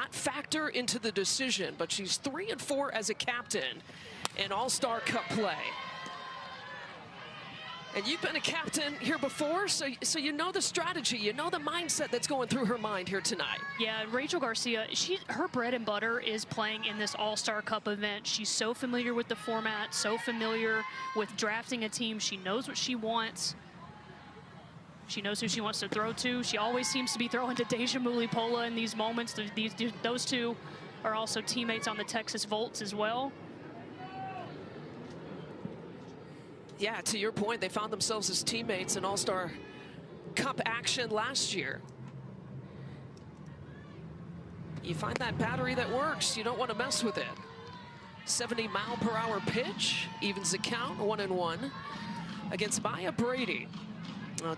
not factor into the decision, but she's 3-4 as a captain in All-Star Cup play. And you've been a captain here before, so you know the strategy, you know the mindset that's going through her mind here tonight. Yeah, Rachel Garcia, her bread and butter is playing in this All-Star Cup event. She's so familiar with the format, so familiar with drafting a team. She knows what she wants. She knows who she wants to throw to. She always seems to be throwing to Deja Mulipola in these moments. Those two are also teammates on the Texas Volts as well. Yeah, to your point, they found themselves as teammates in All-Star Cup action last year. You find that battery that works, you don't want to mess with it. 70-mile-per-hour pitch, evens the count, 1-1 against Maya Brady.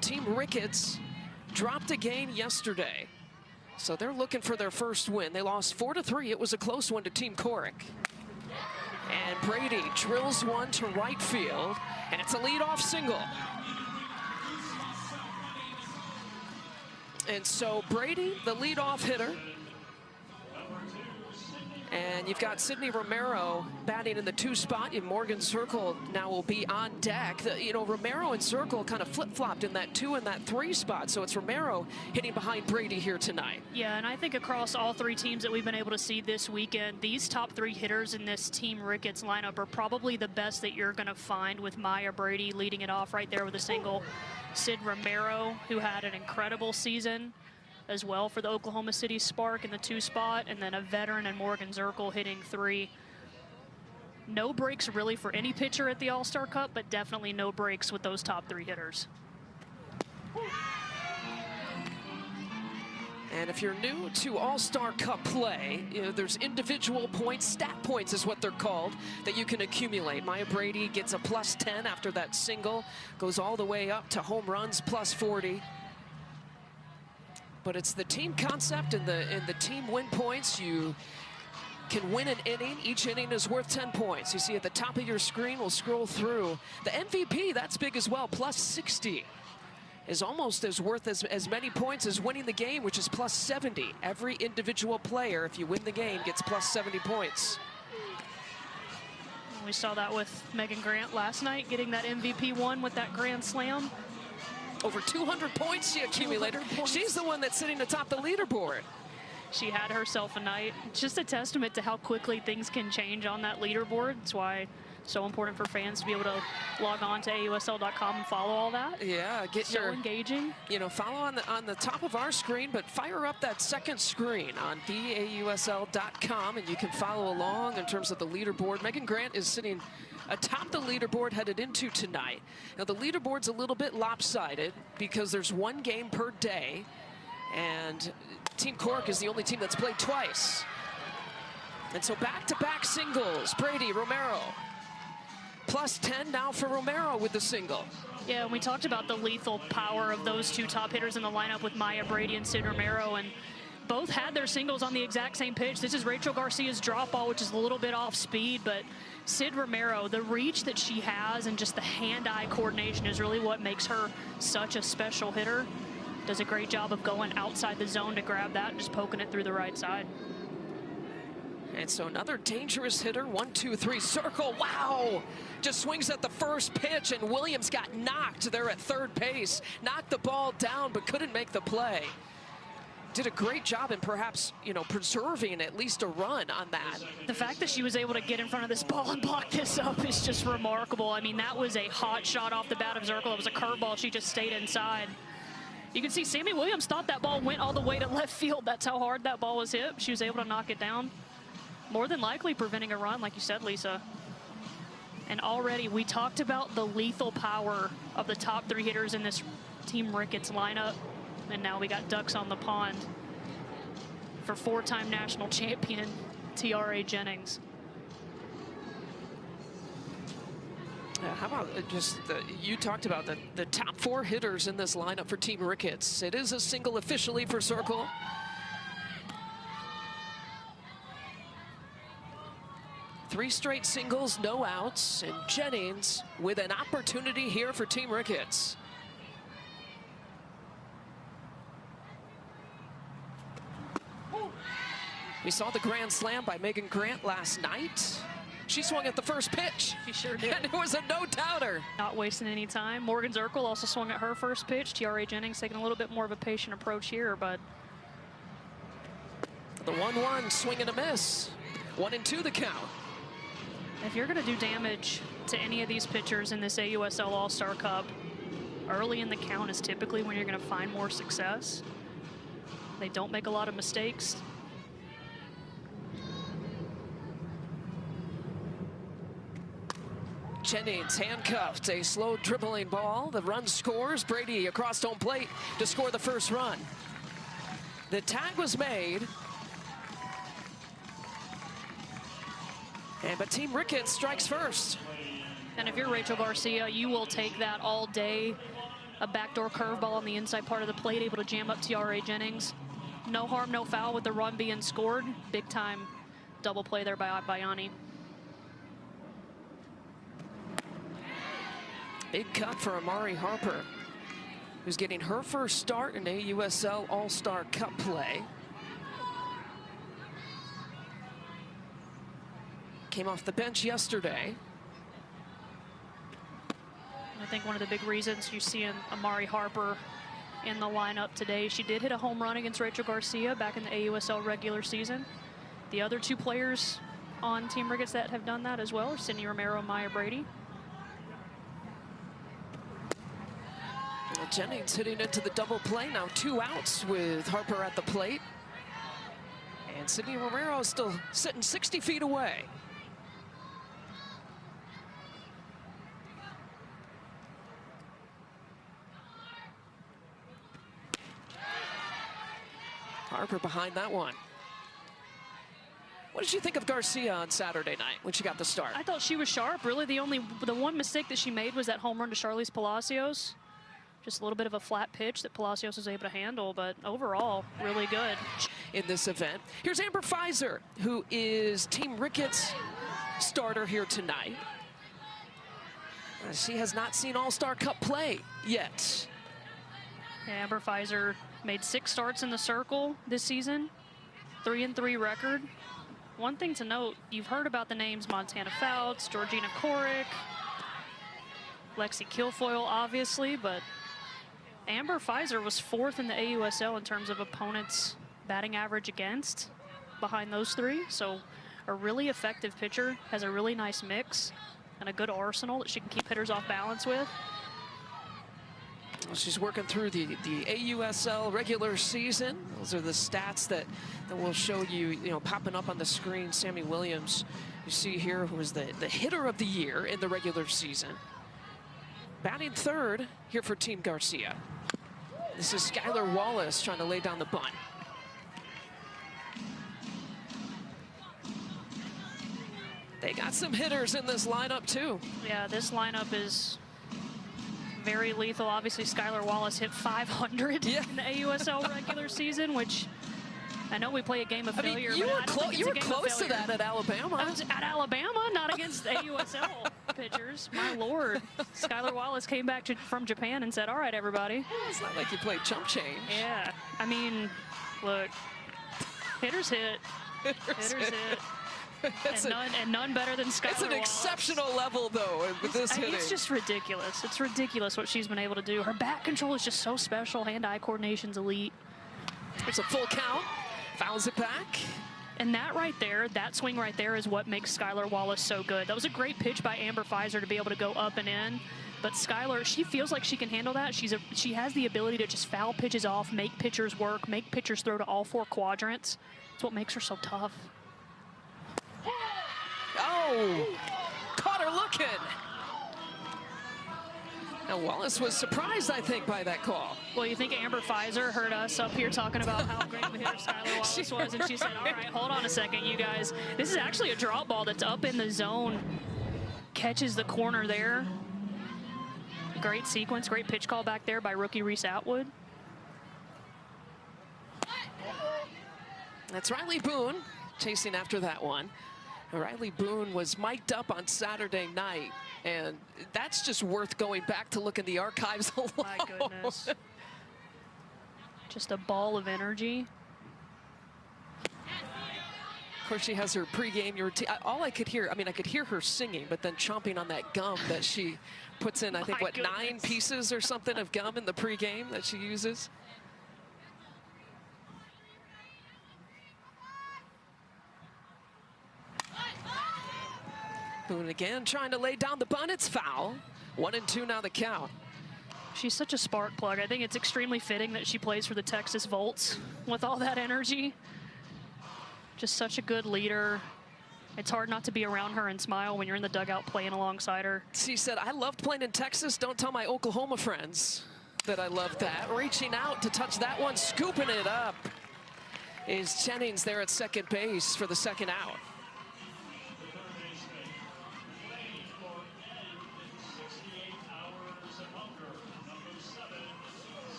Team Ricketts dropped a game yesterday, so they're looking for their first win. They lost 4-3. It was a close one to Team Coric. And Brady drills one to right field, and it's a leadoff single. And so Brady, the leadoff hitter, and you've got Sydney Romero batting in the 2 spot. And Morgan Circle now will be on deck. You know, Romero and Circle kind of flip-flopped in that 2 and that 3 spot. So it's Romero hitting behind Brady here tonight. Yeah, and I think across all 3 teams that we've been able to see this weekend, these top 3 hitters in this Team Ricketts lineup are probably the best that you're going to find, with Maya Brady leading it off right there with a single. Sid Romero, who had an incredible season as well for the Oklahoma City Spark in the 2 spot, and then a veteran in Morgan Zirkle hitting 3. No breaks really for any pitcher at the All-Star Cup, but definitely no breaks with those top 3 hitters. And if you're new to All-Star Cup play, you know, there's individual points, stat points is what they're called, that you can accumulate. Maya Brady gets a +10 after that single, goes all the way up to home runs +40. But it's the team concept and the team win points. You can win an inning. Each inning is worth 10 points. You see at the top of your screen, we'll scroll through. The MVP, that's big as well, +60. Is almost as worth as many points as winning the game, which is +70. Every individual player, if you win the game, gets +70 points. We saw that with Megan Grant last night, getting that MVP one with that grand slam. Over 200 points she accumulated. She's the one that's sitting atop the leaderboard. She had herself a night. It's just a testament to how quickly things can change on that leaderboard. That's why it's so important for fans to be able to log on to AUSL.com and follow all that. Yeah, get so your engaging. You know, follow on the top of our screen, but fire up that second screen on theausl.com, and you can follow along in terms of the leaderboard. Megan Grant is sitting atop the leaderboard headed into tonight. Now the leaderboard's a little bit lopsided because there's 1 game per day, and Team Cork is the only team that's played twice. And so back-to-back singles, Brady, Romero. +10 now for Romero with the single. Yeah, and we talked about the lethal power of those 2 top hitters in the lineup with Maya Brady and Sid Romero, and both had their singles on the exact same pitch. This is Rachel Garcia's drop ball, which is a little bit off speed, but Sid Romero, the reach that she has and just the hand-eye coordination is really what makes her such a special hitter. Does a great job of going outside the zone to grab that and just poking it through the right side. And so another dangerous hitter, 1-2-3 circle. Wow! Just swings at the first pitch, and Williams got knocked there at third base. Knocked the ball down, but couldn't make the play. Did a great job in perhaps, you know, preserving at least a run on that. The fact that she was able to get in front of this ball and block this up is just remarkable. I mean, that was a hot shot off the bat of Zirkle. It was a curveball. She just stayed inside. You can see Sammy Williams thought that ball went all the way to left field. That's how hard that ball was hit. She was able to knock it down. More than likely preventing a run, like you said, Lisa. And already we talked about the lethal power of the top 3 hitters in this Team Ricketts lineup. And now we got ducks on the pond for 4-time national champion T.R.A. Jennings. How about just you talked about the top 4 hitters in this lineup for Team Ricketts. It is a single officially for Circle. Three straight singles, no outs, and Jennings with an opportunity here for Team Ricketts. We saw the grand slam by Megan Grant last night. She swung at the first pitch. She sure did. And it was a no-doubter. Not wasting any time. Morgan Zirkle also swung at her first pitch. TRA Jennings taking a little bit more of a patient approach here, but the 1-1 swing and a miss. 1-2 the count. If you're going to do damage to any of these pitchers in this AUSL All-Star Cup, early in the count is typically when you're going to find more success. They don't make a lot of mistakes. Jennings handcuffed, a slow dribbling ball. The run scores. Brady across home plate to score the first run. The tag was made. But Team Ricketts strikes first. And if you're Rachel Garcia, you will take that all day. A backdoor curveball on the inside part of the plate, able to jam up TRA Jennings. No harm, no foul with the run being scored. Big time double play there by Bayani. Big cut for Amari Harper, who's getting her first start in AUSL All-Star Cup play. Came off the bench yesterday. I think one of the big reasons you see Amari Harper in the lineup today, she did hit a home run against Rachel Garcia back in the AUSL regular season. The other two players on Team Ricketts that have done that as well are Sydney Romero and Maya Brady. Jennings hitting into the double play, now 2 outs with Harper at the plate. And Sydney Romero is still sitting 60 feet away. Harper behind that one. What did you think of Garcia on Saturday night when she got the start? I thought she was sharp. Really, the one mistake that she made was that home run to Charlize Palacios. Just a little bit of a flat pitch that Palacios was able to handle, but overall, really good. In this event, here's Amber Pfizer, who is Team Ricketts' starter here tonight. She has not seen All-Star Cup play yet. Yeah, Amber Pfizer made 6 starts in the circle this season, 3-3 record. One thing to note, you've heard about the names Montana Fouts, Georgina Korick, Lexi Kilfoyle, obviously, but Amber Pfizer was 4th in the AUSL in terms of opponents' batting average against, behind those 3. So a really effective pitcher, has a really nice mix and a good arsenal that she can keep hitters off balance with. Well, she's working through the AUSL regular season. Those are the stats that will show you, popping up on the screen. Sammy Williams, you see here, who was the hitter of the year in the regular season. Batting 3rd here for Team Garcia. This is Skylar Wallace trying to lay down the bunt. They got some hitters in this lineup too. Yeah, this lineup is very lethal. Obviously, Skylar Wallace hit 500 in the AUSL regular season, which I know we play a game of failure. You were close to that at Alabama. I was at Alabama, not against AUSL pitchers. My Lord. Skylar Wallace came back from Japan and said, all right, everybody. It's not like you played chump change. Yeah. I mean, look, hitters hit. Hitters hit. And none better than Skylar Wallace. It's an exceptional level, though, with this hitting. It's just ridiculous. It's ridiculous what she's been able to do. Her bat control is just so special. Hand-eye coordination's elite. It's a full count. Fouls it back. And that right there, that swing right there is what makes Skylar Wallace so good. That was a great pitch by Amber Pfizer to be able to go up and in. But Skylar, she feels like she can handle that. She has the ability to just foul pitches off, make pitchers work, make pitchers throw to all 4 quadrants. It's what makes her so tough. Oh, caught her looking. Now, Wallace was surprised, I think, by that call. Well, you think Amber Pfizer heard us up here talking about how great of a hitter Skylar Wallace was, and she said, all right, hold on a second, you guys. This is actually a drop ball that's up in the zone. Catches the corner there. Great sequence, great pitch call back there by rookie Reese Atwood. That's Riley Boone chasing after that one. Riley Boone was mic'd up on Saturday night, and that's just worth going back to look in the archives alone. My goodness. Just a ball of energy. course, she has her pregame routine. All I could hear, I mean, I could hear her singing, but then chomping on that gum that she puts in, I think, what, 9 pieces or something of gum in the pregame that she uses. Boone again trying to lay down the bunt. It's foul. 1-2 now the count. She's such a spark plug. I think it's extremely fitting that she plays for the Texas Volts with all that energy. Just such a good leader. It's hard not to be around her and smile when you're in the dugout playing alongside her. She said, I loved playing in Texas. Don't tell my Oklahoma friends that I loved that. Reaching out to touch that one, scooping it up is Jennings there at second base for the second out.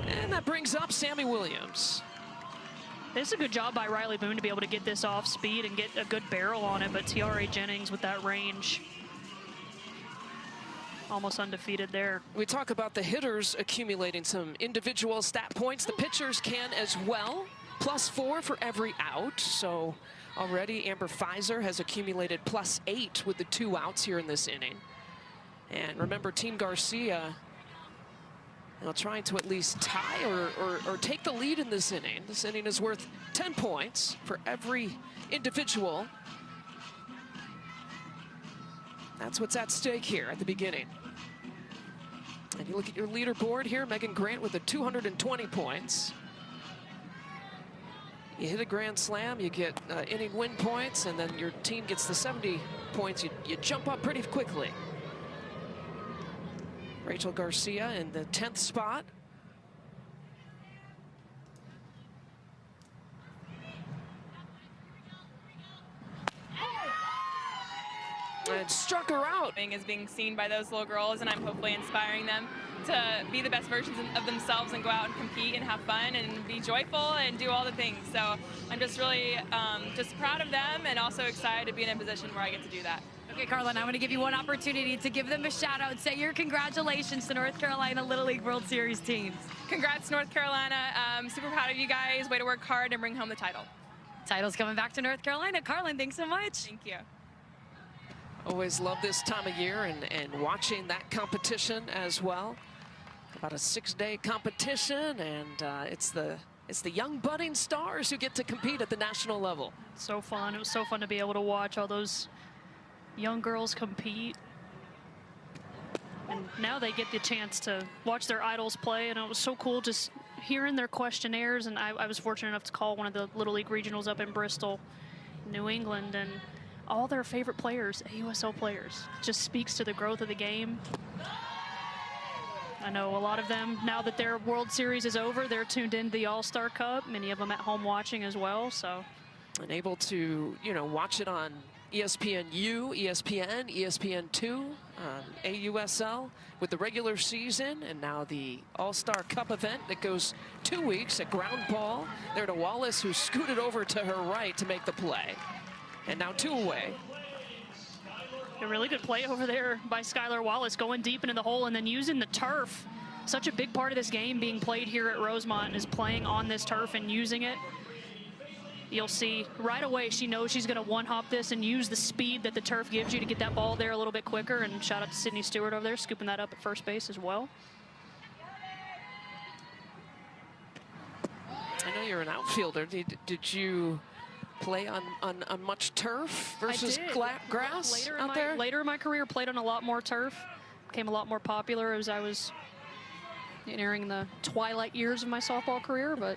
And that brings up Sammy Williams. This is a good job by Riley Boone to be able to get this off speed and get a good barrel on it, but Tiare Jennings with that range, almost undefeated there. We talk about the hitters accumulating some individual stat points. The pitchers can as well. +4 for every out. So already Amber Pfizer has accumulated +8 with the 2 outs here in this inning. And remember, Team Garcia, trying to at least tie or take the lead in this inning. This inning is worth 10 points for every individual. That's what's at stake here at the beginning. And you look at your leaderboard here, Megan Grant with the 220 points. You hit a grand slam, you get inning win points, and then your team gets the 70 points. You jump up pretty quickly. Rachel Garcia in the 10th spot. And struck her out. Is being seen by those little girls, and I'm hopefully inspiring them to be the best versions of themselves and go out and compete and have fun and be joyful and do all the things. So I'm just really just proud of them and also excited to be in a position where I get to do that. Okay, Carlin, I want to give you one opportunity to give them a shout out. Say your congratulations to North Carolina Little League World Series teams. Congrats, North Carolina. Super proud of you guys. Way to work hard and bring home the title. Title's coming back to North Carolina. Carlin, thanks so much. Thank you. Always love this time of year and watching that competition as well. About a 6-day competition, and it's the young budding stars who get to compete at the national level. So fun. It was so fun to be able to watch all those young girls compete. And now they get the chance to watch their idols play, and it was so cool just hearing their questionnaires. And I was fortunate enough to call one of the Little League regionals up in Bristol, New England, and all their favorite players, AUSL players. Just speaks to the growth of the game. I know a lot of them, now that their World Series is over, they're tuned into the All-Star Cup, many of them at home watching as well. So, and able to, watch it on ESPNU, ESPN, ESPN2, AUSL with the regular season, and now the All-Star Cup event that goes 2 weeks at ground ball. There to Wallace, who scooted over to her right to make the play. And now 2 away. A really good play over there by Skylar Wallace, going deep into the hole and then using the turf. Such a big part of this game being played here at Rosemont is playing on this turf and using it. You'll see right away she knows she's going to one-hop this and use the speed that the turf gives you to get that ball there a little bit quicker. And shout out to Sydney Stewart over there, scooping that up at first base as well. I know you're an outfielder. Did you play on much turf versus grass out there? Later in my career, played on a lot more turf. Became a lot more popular as I was entering the twilight years of my softball career, but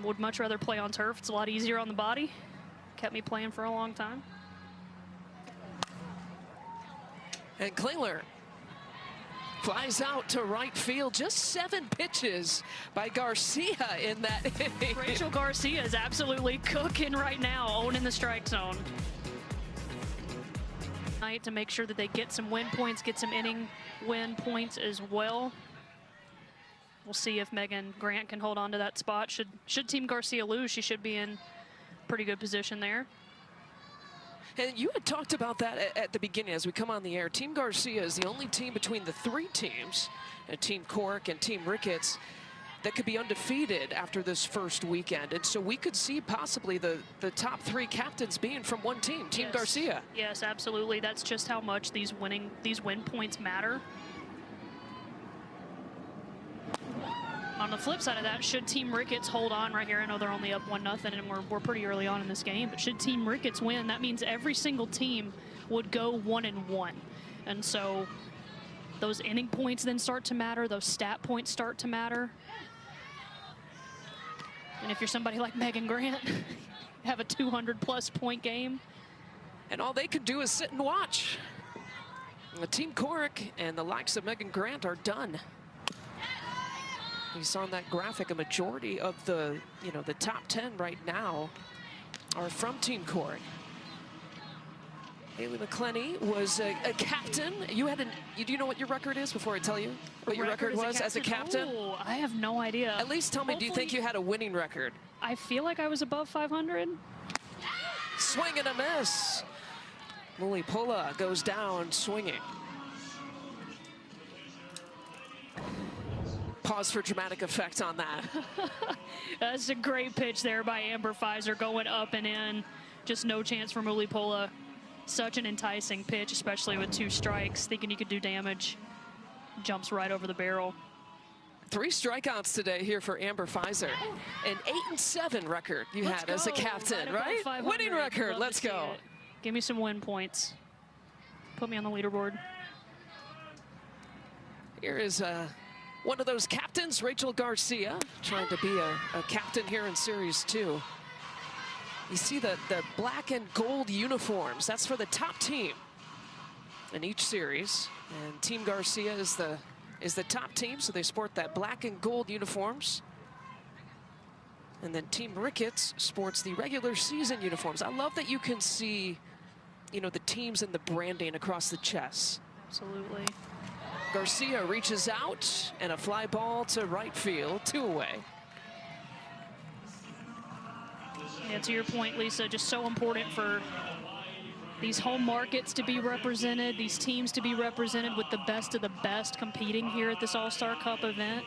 would much rather play on turf. It's a lot easier on the body. Kept me playing for a long time. And Klingler flies out to right field. Just 7 pitches by Garcia in that inning. Rachel Garcia is absolutely cooking right now, owning the strike zone. To make sure that they get some win points, get some inning win points as well. We'll see if Megan Grant can hold on to that spot. Should Team Garcia lose, she should be in pretty good position there. And you had talked about that at the beginning as we come on the air. Team Garcia is the only team between the 3 teams, Team Cork and Team Ricketts, that could be undefeated after this first weekend. And so we could see possibly the top 3 captains being from one team, Team Garcia. Yes, absolutely. That's just how much these win points matter. On the flip side of that, should Team Ricketts hold on right here? I know they're only up 1-0, and we're pretty early on in this game. But should Team Ricketts win, that means every single team would go 1-1. And so those inning points then start to matter. Those stat points start to matter. And if you're somebody like Megan Grant, have a 200-plus point game. And all they could do is sit and watch. The Team Corrick and the likes of Megan Grant are done. You saw on that graphic, a majority of the top 10 right now are from Team Corrick. Haley McClenny was a captain. Do you know what your record is before I tell you what your record was as a captain? Oh, I have no idea. At least tell me, do you think you had a winning record? I feel like I was above 500. Swing and a miss. Lily Pula goes down swinging. Pause for dramatic effect on that. That's a great pitch there by Amber Pfizer, going up and in. Just no chance for Lily Pula. Such an enticing pitch, especially with 2 strikes, thinking you could do damage. Jumps right over the barrel. 3 strikeouts today here for Amber Pfizer. An 8-7 record you had as a captain, right? Winning record, let's go. Give me some win points. Put me on the leaderboard. Here is one of those captains, Rachel Garcia, trying to be a captain here in Series 2. You see the black and gold uniforms. That's for the top team in each series. And Team Garcia is the top team, so they sport that black and gold uniforms. And then Team Ricketts sports the regular season uniforms. I love that you can see, the teams and the branding across the chest. Absolutely. Garcia reaches out, and a fly ball to right field, 2 away. Yeah, to your point, Lisa, just so important for these home markets to be represented, these teams to be represented with the best of the best competing here at this All-Star Cup event.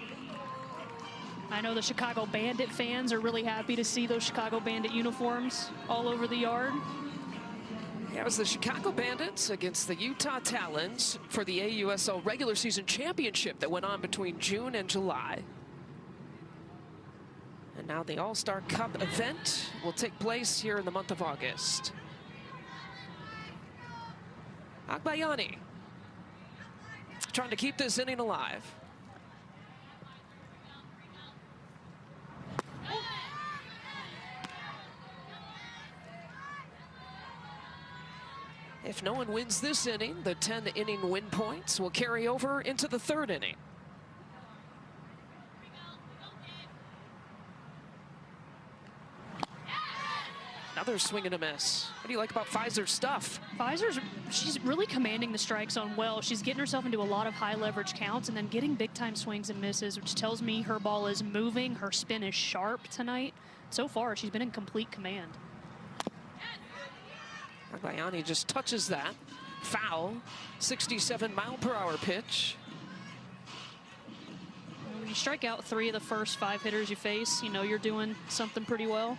I know the Chicago Bandit fans are really happy to see those Chicago Bandit uniforms all over the yard. Yeah, it was the Chicago Bandits against the Utah Talons for the AUSL regular season championship that went on between June and July. And now the All-Star Cup event will take place here in the month of August. Agbayani trying to keep this inning alive. If no one wins this inning, the 10-inning win points will carry over into the 3rd inning. Another swing and a miss. What do you like about Pfizer's stuff? She's really commanding the strike zone well. She's getting herself into a lot of high leverage counts and then getting big time swings and misses, which tells me her ball is moving, her spin is sharp tonight. So far, she's been in complete command. Agbayani just touches that. Foul, 67-mile-per-hour pitch. When you strike out 3 of the first 5 hitters you face, you're doing something pretty well.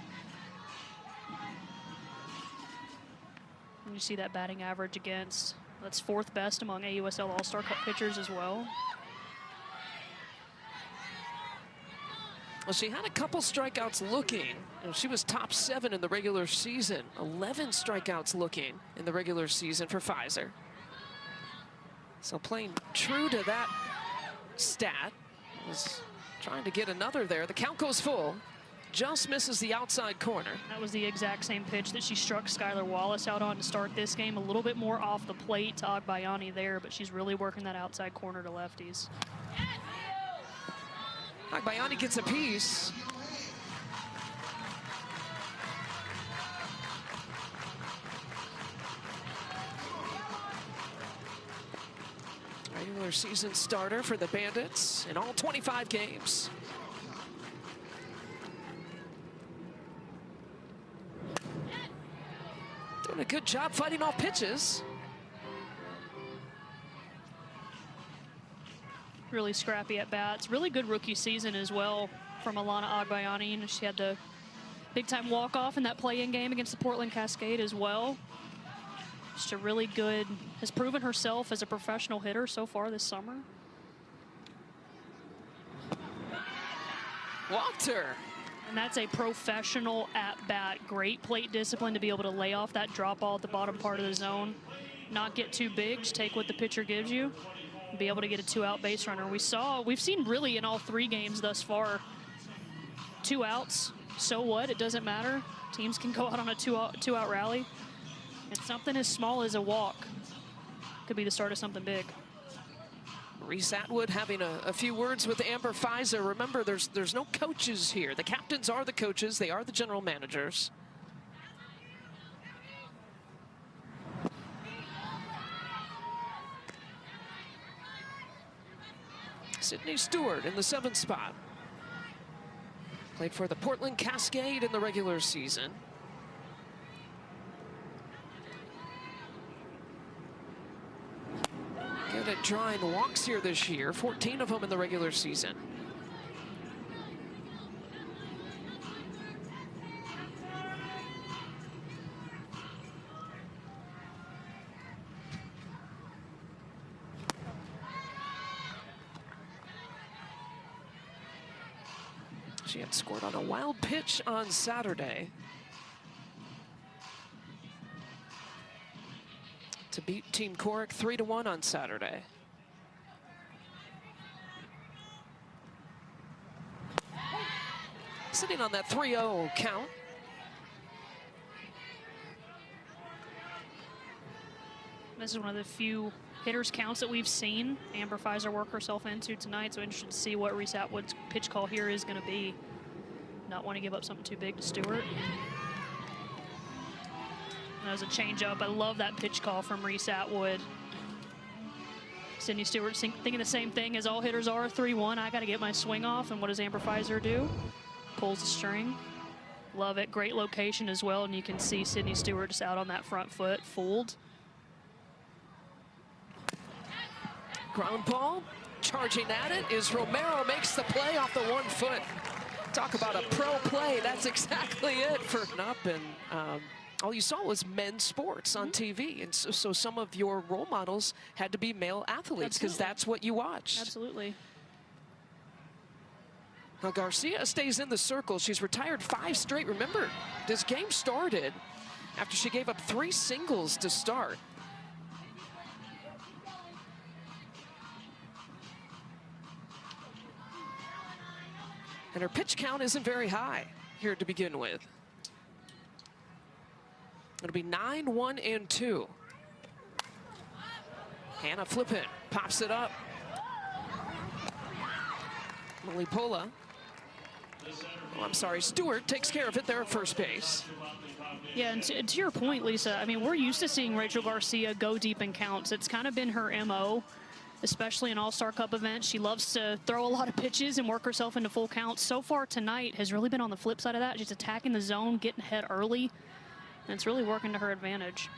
And you see that batting average against, that's 4th best among AUSL All-Star Cup pitchers as well. Well, she had a couple strikeouts looking. She was top 7 in the regular season. 11 strikeouts looking in the regular season for Pfizer. So playing true to that stat, was trying to get another there. The count goes full. Just misses the outside corner. That was the exact same pitch that she struck Skylar Wallace out on to start this game. A little bit more off the plate to Agbayani there, but she's really working that outside corner to lefties. Agbayani gets a piece. Regular season starter for the Bandits in all 25 games. Doing a good job fighting off pitches. Really scrappy at bats. Really good rookie season as well from Alana Agbayani. She had the big-time walk-off in that play-in game against the Portland Cascade as well. Just a really good, has proven herself as a professional hitter so far this summer. Walked her. And that's a professional at-bat. Great plate discipline to be able to lay off that drop ball at the bottom part of the zone. Not get too big, just take what the pitcher gives you. And be able to get a 2-out base runner. We've seen really in all 3 games thus far, 2 outs. So what? It doesn't matter. Teams can go out on a two-out rally. And something as small as a walk could be the start of something big. Reese Atwood having a few words with Amber Fizer. Remember, there's no coaches here. The captains are the coaches. They are the general managers. Sydney Stewart in the 7th spot. Played for the Portland Cascade in the regular season. Good at drawing walks here this year, 14 of them in the regular season. She had scored on a wild pitch on Saturday to beat Team Cork 3-1 on Saturday. Sitting on that 3-0 count. This is one of the few hitters counts that we've seen Amber Fizer work herself into tonight, so interested to see what Reese Atwood's pitch call here is going to be. Not want to give up something too big to Stewart. That was a changeup. I love that pitch call from Reese Atwood. Sydney Stewart thinking the same thing as all hitters are, 3-1. I got to get my swing off, and what does Amber Fizer do? Pulls the string. Love it. Great location as well, and you can see Sydney Stewart just out on that front foot, fooled. Ground ball, charging at it is Romero, makes the play off the 1 foot. Talk about a pro play, that's exactly it for Knupp. And all you saw was men's sports on TV. And so some of your role models had to be male athletes because that's what you watched. Absolutely. Now Garcia stays in the circle. She's retired 5 straight. Remember, this game started after she gave up 3 singles to start. And her pitch count isn't very high here to begin with. It'll be 9-1-2. Hannah Flippin pops it up. Malipola. Oh, I'm sorry, Stewart takes care of it there at first base. Yeah, and to your point, Lisa, I mean, we're used to seeing Rachel Garcia go deep in counts. It's kind of been her MO, especially in All-Star Cup events. She loves to throw a lot of pitches and work herself into full counts. So far tonight has really been on the flip side of that. She's attacking the zone, getting ahead early, and it's really working to her advantage.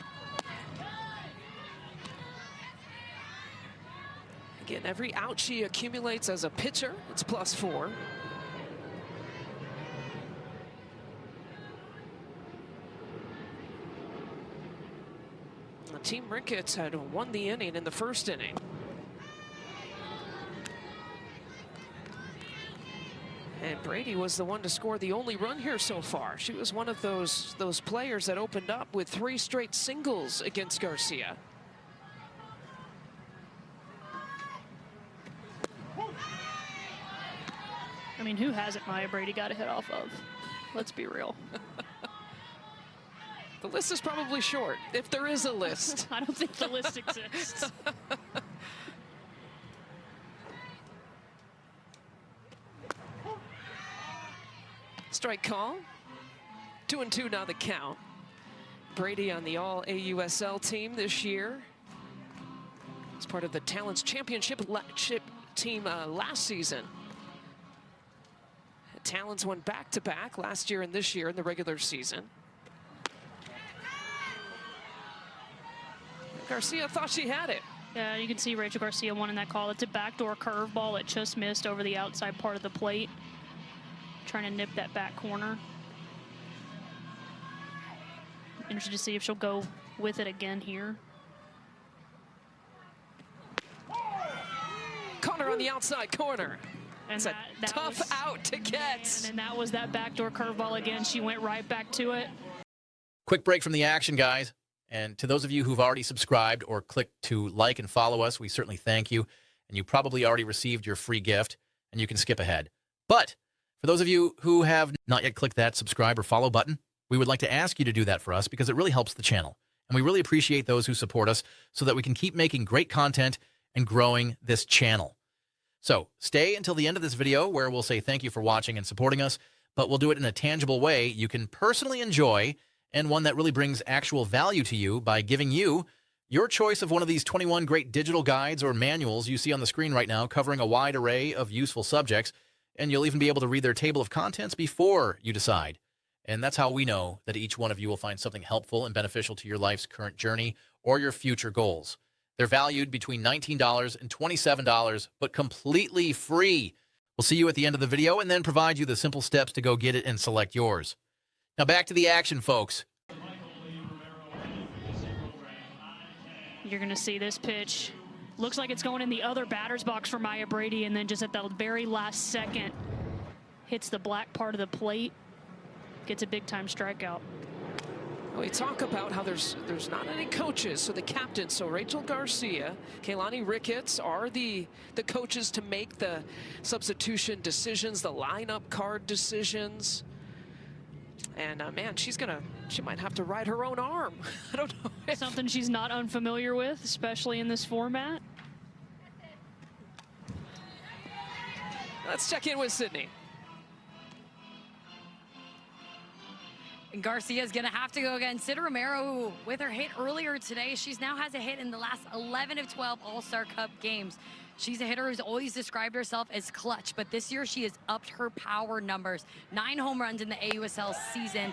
Again, every out she accumulates as a pitcher, it's +4. Team Ricketts had won the inning in the first inning. And Brady was the one to score the only run here so far. She was one of those players that opened up with 3 straight singles against Garcia. I mean, who hasn't Maya Brady got a hit off of? Let's be real. The list is probably short, if there is a list. I don't think the list exists. Strike call. 2-2 now the count. Brady on the All-AUSL team this year. As part of the Talents Championship team last season. Talents won back-to-back last year and this year in the regular season. Garcia thought she had it. Yeah, you can see Rachel Garcia wanting that call. It's a backdoor curveball. It just missed over the outside part of the plate. Trying to nip that back corner. Interested to see if she'll go with it again here. Connor on the outside corner. And It's a tough out to get. And that was that backdoor curveball again. She went right back to it. Quick break from the action, guys. And to those of you who've already subscribed or clicked to like and follow us, we certainly thank you. And you probably already received your free gift, and you can skip ahead. But for those of you who have not yet clicked that subscribe or follow button, we would like to ask you to do that for us because it really helps the channel. And we really appreciate those who support us so that we can keep making great content and growing this channel. So stay until the end of this video where we'll say thank you for watching and supporting us, but we'll do it in a tangible way you can personally enjoy and one that really brings actual value to you by giving you your choice of one of these 21 great digital guides or manuals you see on the screen right now covering a wide array of useful subjects, and you'll even be able to read their table of contents before you decide. And that's how we know that each one of you will find something helpful and beneficial to your life's current journey or your future goals. They're valued between $19 and $27, but completely free. We'll see you at the end of the video and then provide you the simple steps to go get it and select yours. Now back to the action, folks. You're going to see this pitch. Looks like it's going in the other batter's box for Maya Brady, and then just at the very last second, hits the black part of the plate, gets a big-time strikeout. We talk about how there's not any coaches, so the captain, so Rachel Garcia, Team Ricketts are the coaches to make the substitution decisions, the lineup card decisions. And man, she might have to ride her own arm. I don't know. Something she's not unfamiliar with, especially in this format. Let's check in with Sydney. And Garcia's going to have to go against Sid Romero, who, with her hit earlier today, she's now has a hit in the last 11 of 12 All-Star Cup games. She's a hitter who's always described herself as clutch, but this year she has upped her power numbers. 9 home runs in the AUSL season.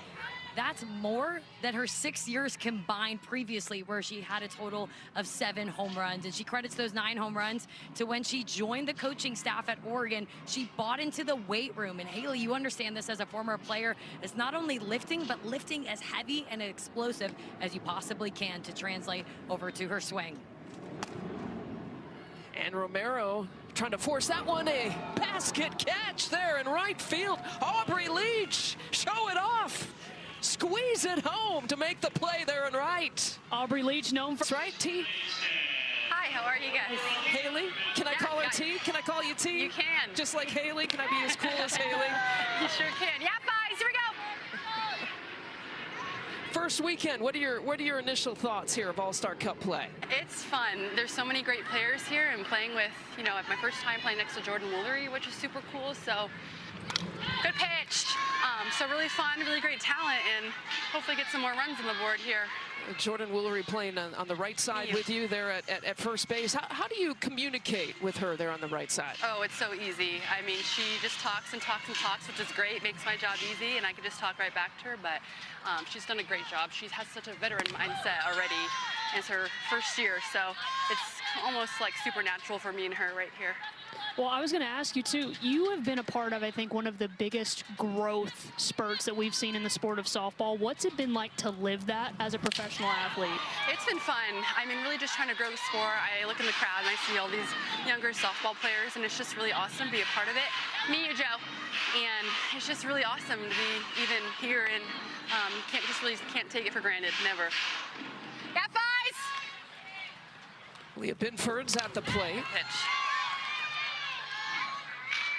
That's more than her 6 years combined previously, where she had a total of 7 home runs. And she credits those 9 home runs to when she joined the coaching staff at Oregon. She bought into the weight room. And Haley, you understand this as a former player. It's not only lifting, but lifting as heavy and explosive as you possibly can to translate over to her swing. And Romero trying to force that one, a basket catch there in right field. Aubrey Leach, show it off. Squeeze it home to make the play there in right. Aubrey Leach known for... That's right, T. Hi, how are you guys? Haley, can I call her T? Can I call you T? You can. Just like Haley, can I be as cool as Haley? You sure can. Yeah, guys, here we go. First weekend, what are your initial thoughts here of All-Star Cup play? It's fun. There's so many great players here, and playing with, my first time playing next to Jordan Woolery, which is super cool. So good pitch. So really fun, really great talent, and hopefully get some more runs on the board here. Jordan Woolery playing on the right side with you there at first base. How do you communicate with her there on the right side? Oh, it's so easy. I mean, she just talks and talks and talks, which is great. Makes my job easy, and I can just talk right back to her. But she's done a great job. She has such a veteran mindset already. It's her first year, so it's almost like supernatural for me and her right here. Well, I was going to ask you, too, you have been a part of, I think, one of the biggest growth spurts that we've seen in the sport of softball. What's it been like to live that as a professional athlete? It's been fun. I mean, really just trying to grow the sport. I look in the crowd and I see all these younger softball players, and it's just really awesome to be a part of it. Me, you, Joe. And it's just really awesome to be even here, and can't take it for granted, never. Yeah, guys! Leah Binford's at the plate. Pitch.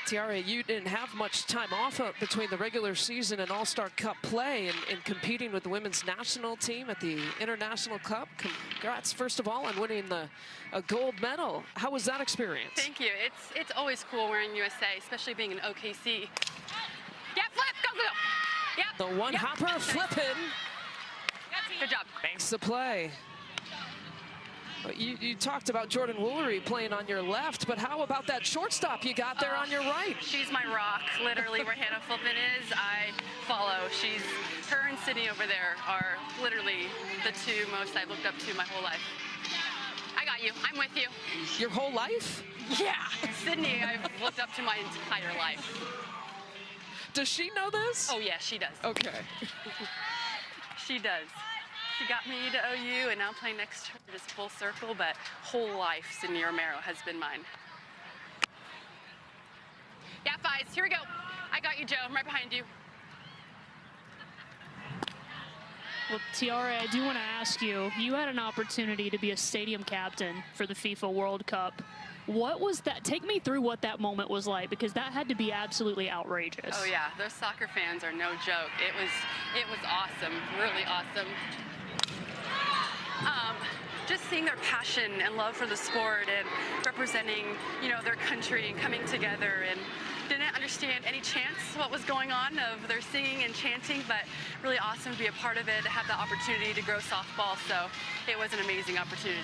Tiara, you didn't have much time off between the regular season and All-Star Cup play and competing with the women's national team at the International Cup. Congrats, first of all, on winning a gold medal. How was that experience? Thank you. It's always cool wearing USA, especially being in OKC. Yeah, flip, go, go, go. Yep. The one-hopper flipping. Good job. Makes the play. You talked about Jordan Woolery playing on your left, but how about that shortstop you got there on your right? She's my rock. Literally where Hannah Flippin is, I follow. Her and Sydney over there are literally the two most I've looked up to my whole life. I got got you. I'm with you. Your whole life? Yeah. Sydney, I've looked up to my entire life. Does she know this? Oh, yeah, she does. Okay. She does. She got me to OU, and now I'm playing next to her, just full circle, but whole life, Sydney Romero has been mine. Yeah, Fies, here we go. I got you, Joe. I'm right behind you. Well, Tiare, I do want to ask you, you had an opportunity to be a stadium captain for the FIFA World Cup. What was that? Take me through what that moment was like, because that had to be absolutely outrageous. Oh yeah, those soccer fans are no joke. It was awesome, really awesome. Just seeing their passion and love for the sport and representing, you know, their country and coming together, and didn't understand any chance what was going on of their singing and chanting, but really awesome to be a part of it, to have the opportunity to grow softball. So it was an amazing opportunity.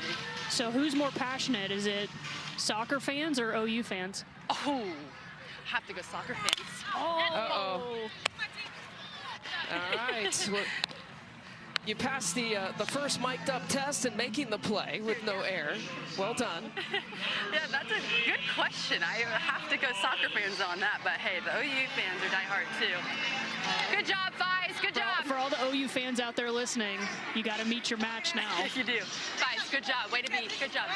So who's more passionate? Is it soccer fans or OU fans? Oh, have to go soccer fans. Oh. Uh-oh. All right. Well, you passed the first mic'd up test and making the play with no air. Well done. Yeah, that's a good question. I have to go soccer fans on that, but hey, the OU fans are diehard too. Good job, Fies. Good job. For all the OU fans out there listening, you got to meet your match now. You do. Fies, good job. Way to be. Good job.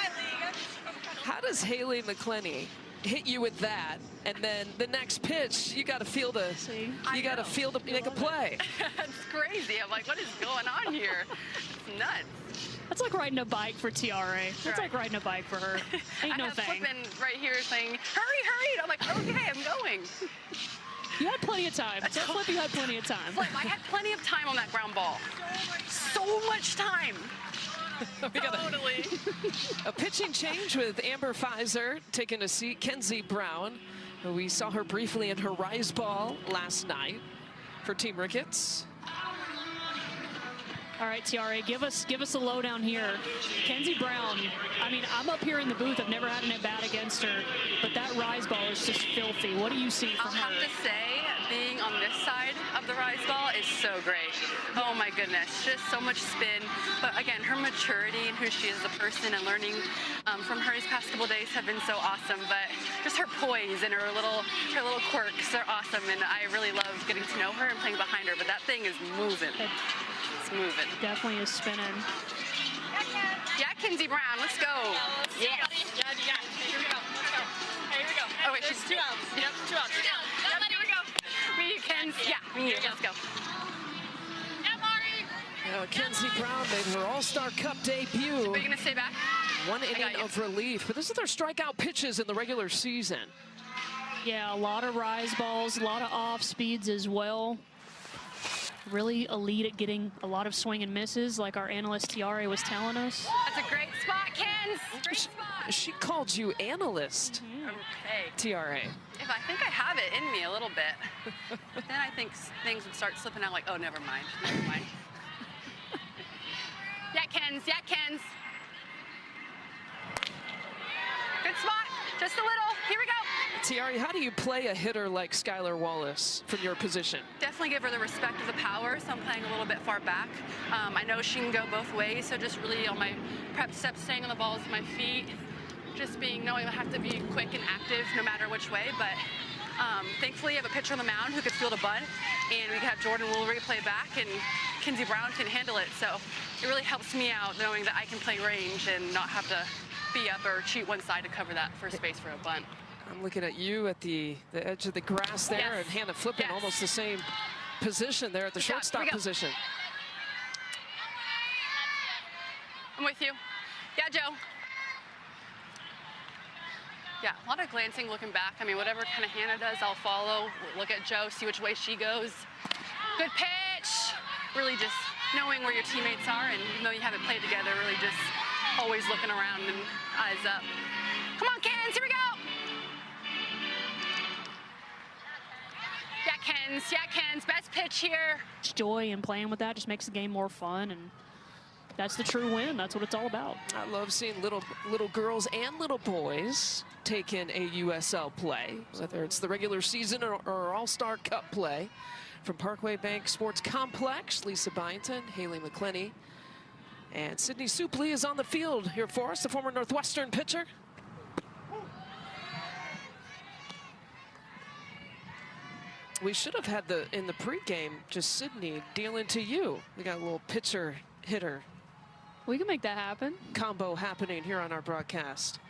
How does Haley McClenny hit you with that, and then the next pitch you got to feel to make a play? It's crazy. I'm like, what is going on here? It's nuts. That's like riding a bike for Tiare. That's like riding a bike for her. Ain't no I have thing. Flippin right here saying, hurry, hurry. And I'm like, okay, I'm going. You had plenty of time. So Flip, you had plenty of time. Flip, I had plenty of time on that ground ball. So much time. Totally. A pitching change with Amber Pfizer taking a seat. Kenzie Brown, who we saw her briefly in her rise ball last night for Team Ricketts. All right, Tiare, give us a lowdown here. Kenzie Brown, I mean, I'm up here in the booth. I've never had an at-bat against her, but that rise ball is just filthy. What do you see from her? I'll have to say, being on this side of the rise ball is so great. Oh my goodness, just so much spin. But again, her maturity and who she is as a person and learning from her these past couple days have been so awesome. But just her poise and her little quirks are awesome, and I really love getting to know her and playing behind her. But that thing is moving. It's moving. Definitely is spinning. Yeah, Kenzie Brown, let's go. Yeah. Here we go. Here we go. Oh wait, she's 2 outs. Yep, 2 outs. Yep, here we go. Me, Kenzie. Yeah, me, let's go. Kenzie Brown made her All-Star Cup debut. Are you gonna stay back? One inning of relief, but this is their strikeout pitches in the regular season. Yeah, a lot of rise balls, a lot of off speeds as well. Really elite at getting a lot of swing and misses, like our analyst Tiare was telling us. That's a great spot, Kens. Great spot. She called you analyst, Okay. Tiare. If I think I have it in me a little bit, then I think things would start slipping out like, oh, never mind. Never mind. Yeah, Kens. Yeah, Kens. Good spot. Just a little. Here we go. Tiare, how do you play a hitter like Skylar Wallace from your position? Definitely give her the respect of the power, so I'm playing a little bit far back. I know she can go both ways, so just really on my prep steps, staying on the balls with my feet, just knowing I have to be quick and active no matter which way. But thankfully, I have a pitcher on the mound who could field a bunt, and we can have Jordan Woolery play back, and Kenzie Brown can handle it. So it really helps me out knowing that I can play range and not have to be up or cheat one side to cover that first base for a bunt. I'm looking at you at the edge of the grass there, Yes. and Hannah Flippin Yes. almost the same position there at the Good job. shortstop Here we go. position. I'm with you. Yeah, Joe. Yeah, a lot of glancing, looking back. I mean, whatever kind of Hannah does, I'll follow. Look at Joe, see which way she goes. Good pitch. Really just knowing where your teammates are, and even though you haven't played together, really just always looking around and eyes up. Come on, Kens, here we go. Yeah, Kens. Yeah, Kens. Best pitch here. Joy in playing with that just makes the game more fun, and that's the true win. That's what it's all about. I love seeing little girls and little boys take in AUSL play, whether it's the regular season or All-Star Cup play. From Parkway Bank Sports Complex, Lisa Byington, Haley McClenny, And Sydney Supley is on the field here for us, the former Northwestern pitcher. We should have had in the pregame just Sydney dealing to you. We got a little pitcher hitter We can make that happen. combo happening here on our broadcast.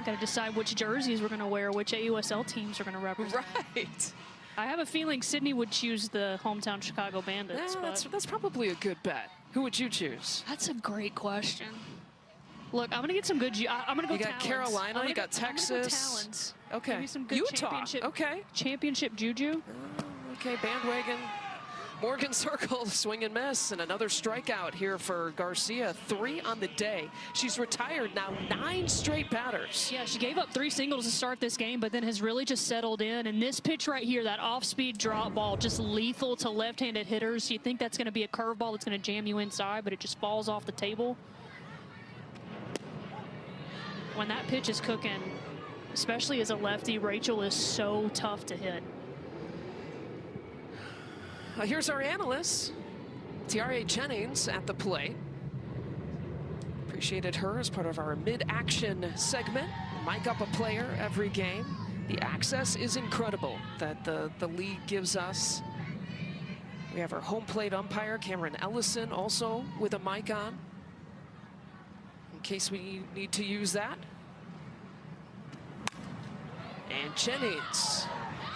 Got to decide which jerseys we're going to wear, which AUSL teams are going to represent. Right. I have a feeling Sydney would choose the hometown Chicago Bandits. Yeah, but that's probably a good bet. Who would you choose? that's a great question. Look, I'm going to get some good. I'm going to go You got Talons. Carolina, you got I'm gonna go Texas. Talons. Okay. Maybe some good Utah. Okay. championship juju. Okay, bandwagon. Morgan Circle, swing and miss, and another strikeout here for Garcia. 3 on the day. She's retired now 9 straight batters. Yeah, she gave up 3 singles to start this game, but then has really just settled in. And this pitch right here, that off-speed drop ball, just lethal to left-handed hitters. You think that's going to be a curveball that's going to jam you inside, but it just falls off the table. When that pitch is cooking, especially as a lefty, Rachel is so tough to hit. Here's our analyst, Tiare Jennings, at the plate. Appreciated her as part of our mid-action segment. Mic up a player every game. The access is incredible that the league gives us. We have our home plate umpire, Cameron Ellison, also with a mic on, in case we need to use that. And Jennings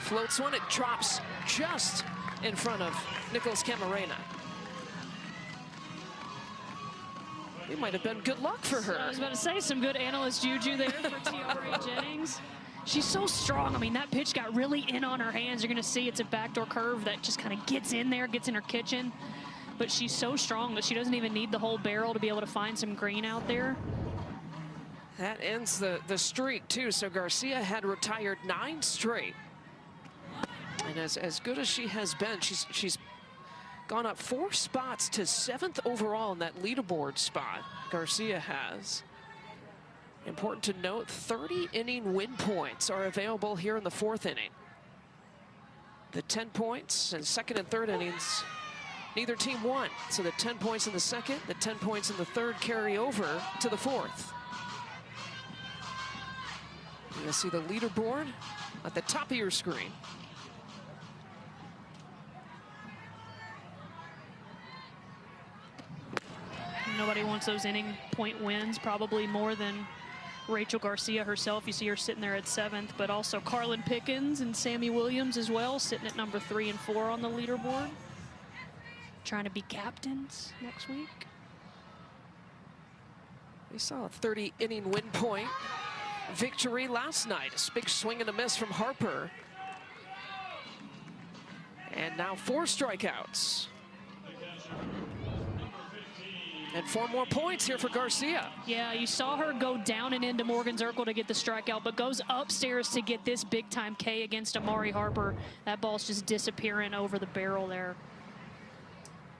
floats one. It drops just in front of Nicholas Camarena. It might have been good luck for her. I was about to say, some good analyst juju there for Tiare Jennings. She's so strong. I mean, that pitch got really in on her hands. You're going to see it's a backdoor curve that just kind of gets in there, gets in her kitchen. But she's so strong that she doesn't even need the whole barrel to be able to find some green out there. That ends the streak, too. So Garcia had retired 9 straight. And as good as she has been, she's gone up 4 spots to 7th overall in that leaderboard spot. Garcia has. Important to note, 30-inning win points are available here in the 4th inning. The 10 points in 2nd and 3rd innings, neither team won. So the 10 points in the 2nd, the 10 points in the 3rd carry over to the 4th. You're gonna see the leaderboard at the top of your screen. Nobody wants those inning point wins, probably more than Rachel Garcia herself. You see her sitting there at 7th, but also Carlin Pickens and Sammy Williams as well, sitting at number 3 and 4 on the leaderboard. Trying to be captains next week. We saw a 30-inning win point victory last night. A big swing and a miss from Harper. And now 4 strikeouts. And 4 more points here for Garcia. Yeah, you saw her go down and into Morgan Zirkle to get the strikeout, but goes upstairs to get this big-time K against Amari Harper. That ball's just disappearing over the barrel there.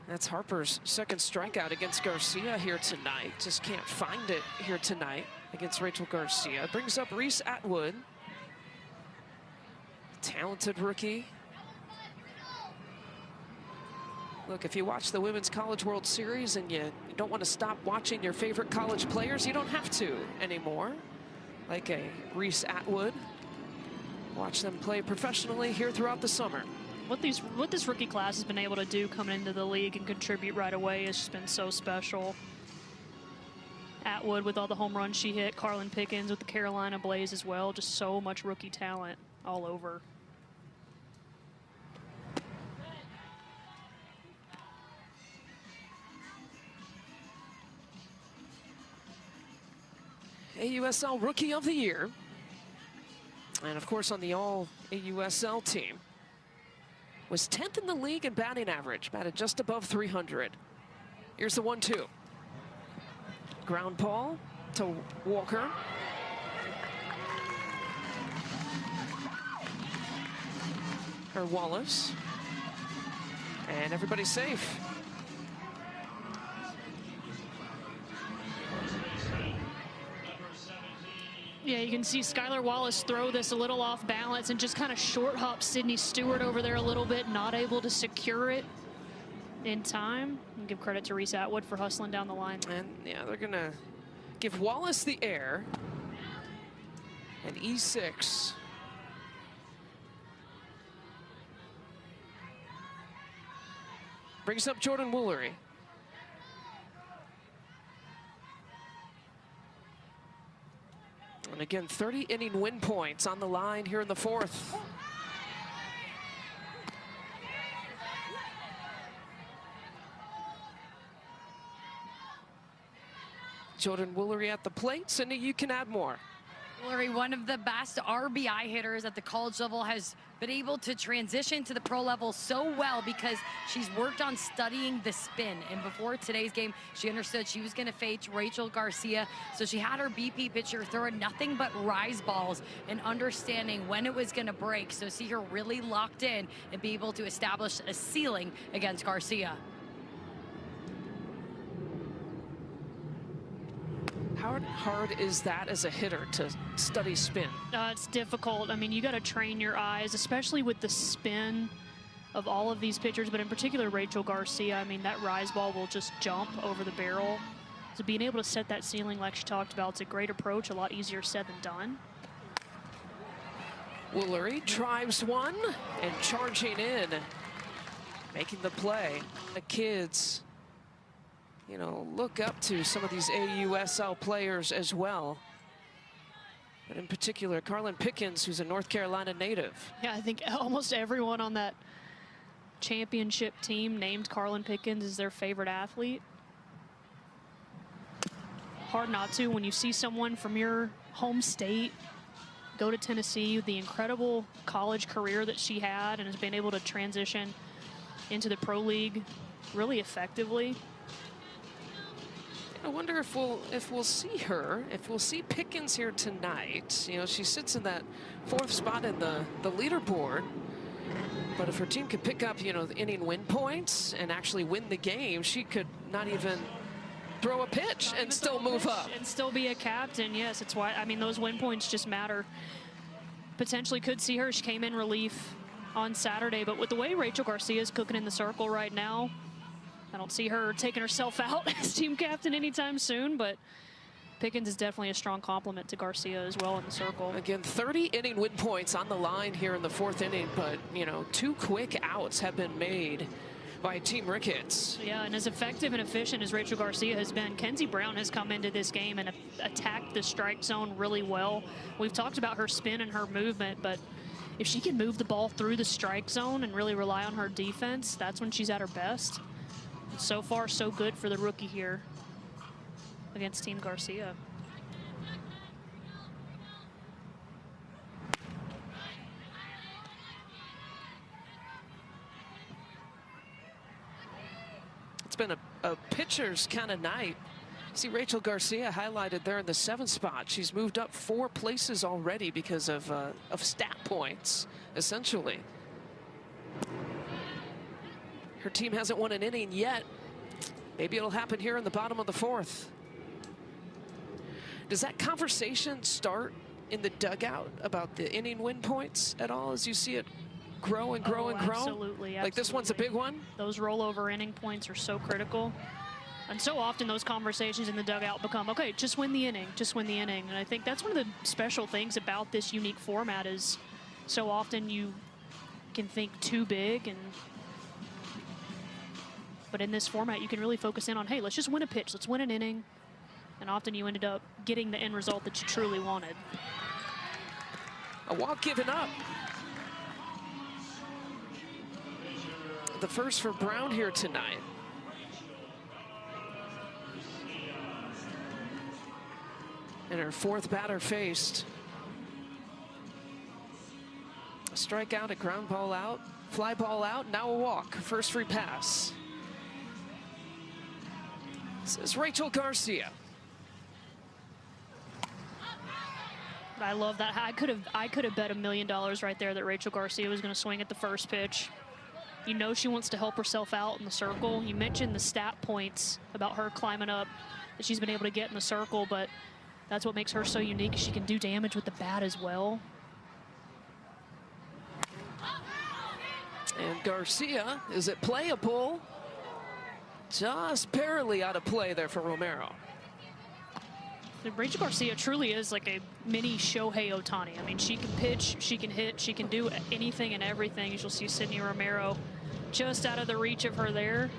That's Harper's 2nd strikeout against Garcia here tonight. Just can't find it here tonight against Rachel Garcia. Brings up Reese Atwood. Talented rookie. Look, if you watch the Women's College World Series and you don't want to stop watching your favorite college players, you don't have to anymore. Like a Reese Atwood. Watch them play professionally here throughout the summer. What this rookie class has been able to do coming into the league and contribute right away has just been so special. Atwood with all the home runs she hit, Carlin Pickens with the Carolina Blaze as well. Just so much rookie talent all over. AUSL Rookie of the Year. And of course on the All-AUSL team. Was 10th in the league in batting average, batted just above 300. Here's the 1-2. Ground ball to Walker. Or Wallace. And everybody's safe. Yeah, you can see Skylar Wallace throw this a little off balance and just kind of short hop Sydney Stewart over there a little bit, not able to secure it. in time. And give credit to Reese Atwood for hustling down the line. And yeah, they're going to give Wallace the air. And E6. Brings up Jordan Woolery. And again, 30-inning win points on the line here in the fourth. Jordan Woolery at the plate. Cindy, you can add more. Woolery, one of the best RBI hitters at the college level, has been able to transition to the pro level so well because she's worked on studying the spin. And before today's game, she understood she was going to face Rachel Garcia. So she had her BP pitcher throwing nothing but rise balls and understanding when it was going to break. So see her really locked in and be able to establish a ceiling against Garcia. How hard is that as a hitter to study spin? It's difficult. I mean, you got to train your eyes, especially with the spin of all of these pitchers, but in particular Rachel Garcia. I mean, that rise ball will just jump over the barrel. So being able to set that ceiling like she talked about, it's a great approach, a lot easier said than done. Woolery drives one and charging in, making the play. The kids, you know, look up to some of these AUSL players as well. But in particular, Carlin Pickens, who's a North Carolina native. Yeah, I think almost everyone on that championship team named Carlin Pickens as their favorite athlete. Hard not to when you see someone from your home state go to Tennessee with the incredible college career that she had and has been able to transition into the pro league really effectively. I wonder if we'll see Pickens here tonight. You know, she sits in that fourth spot in the leaderboard. But if her team could pick up, you know, the inning win points and actually win the game, she could not even throw a pitch and still move up. And still be a captain, yes. It's why, I mean, those win points just matter. Potentially could see her. She came in relief on Saturday, but with the way Rachel Garcia is cooking in the circle right now, I don't see her taking herself out as team captain anytime soon, but Pickens is definitely a strong complement to Garcia as well in the circle. Again, 30-inning win points on the line here in the fourth inning, but, you know, 2 quick outs have been made by Team Ricketts. Yeah, and as effective and efficient as Rachel Garcia has been, Kenzie Brown has come into this game and attacked the strike zone really well. We've talked about her spin and her movement, but if she can move the ball through the strike zone and really rely on her defense, that's when she's at her best. So far, so good for the rookie here against Team Garcia. It's been a pitcher's kind of night. See Rachel Garcia highlighted there in the 7th spot. She's moved up 4 places already because of stat points, essentially. Her team hasn't won an inning yet. Maybe it'll happen here in the bottom of the 4th. Does that conversation start in the dugout about the inning win points at all as you see it grow and grow and grow? Absolutely. Like this one's a big one? Those rollover inning points are so critical. And so often those conversations in the dugout become, okay, just win the inning, just win the inning. And I think that's one of the special things about this unique format is so often you can think too big, but in this format, you can really focus in on, hey, let's just win a pitch, let's win an inning. And often you ended up getting the end result that you truly wanted. A walk given up. The first for Brown here tonight. And her 4th batter faced. A strikeout, a ground ball out, fly ball out, now a walk. First free pass. This is Rachel Garcia. I love that. I could have bet $1 million right there that Rachel Garcia was going to swing at the first pitch. You know she wants to help herself out in the circle. You mentioned the stat points about her climbing up that she's been able to get in the circle, but that's what makes her so unique. She can do damage with the bat as well. And Garcia, is it playable? Just barely out of play there for Romero. Rachel Garcia truly is like a mini Shohei Ohtani. I mean, she can pitch, she can hit, she can do anything and everything. As you'll see Sydney Romero just out of the reach of her there.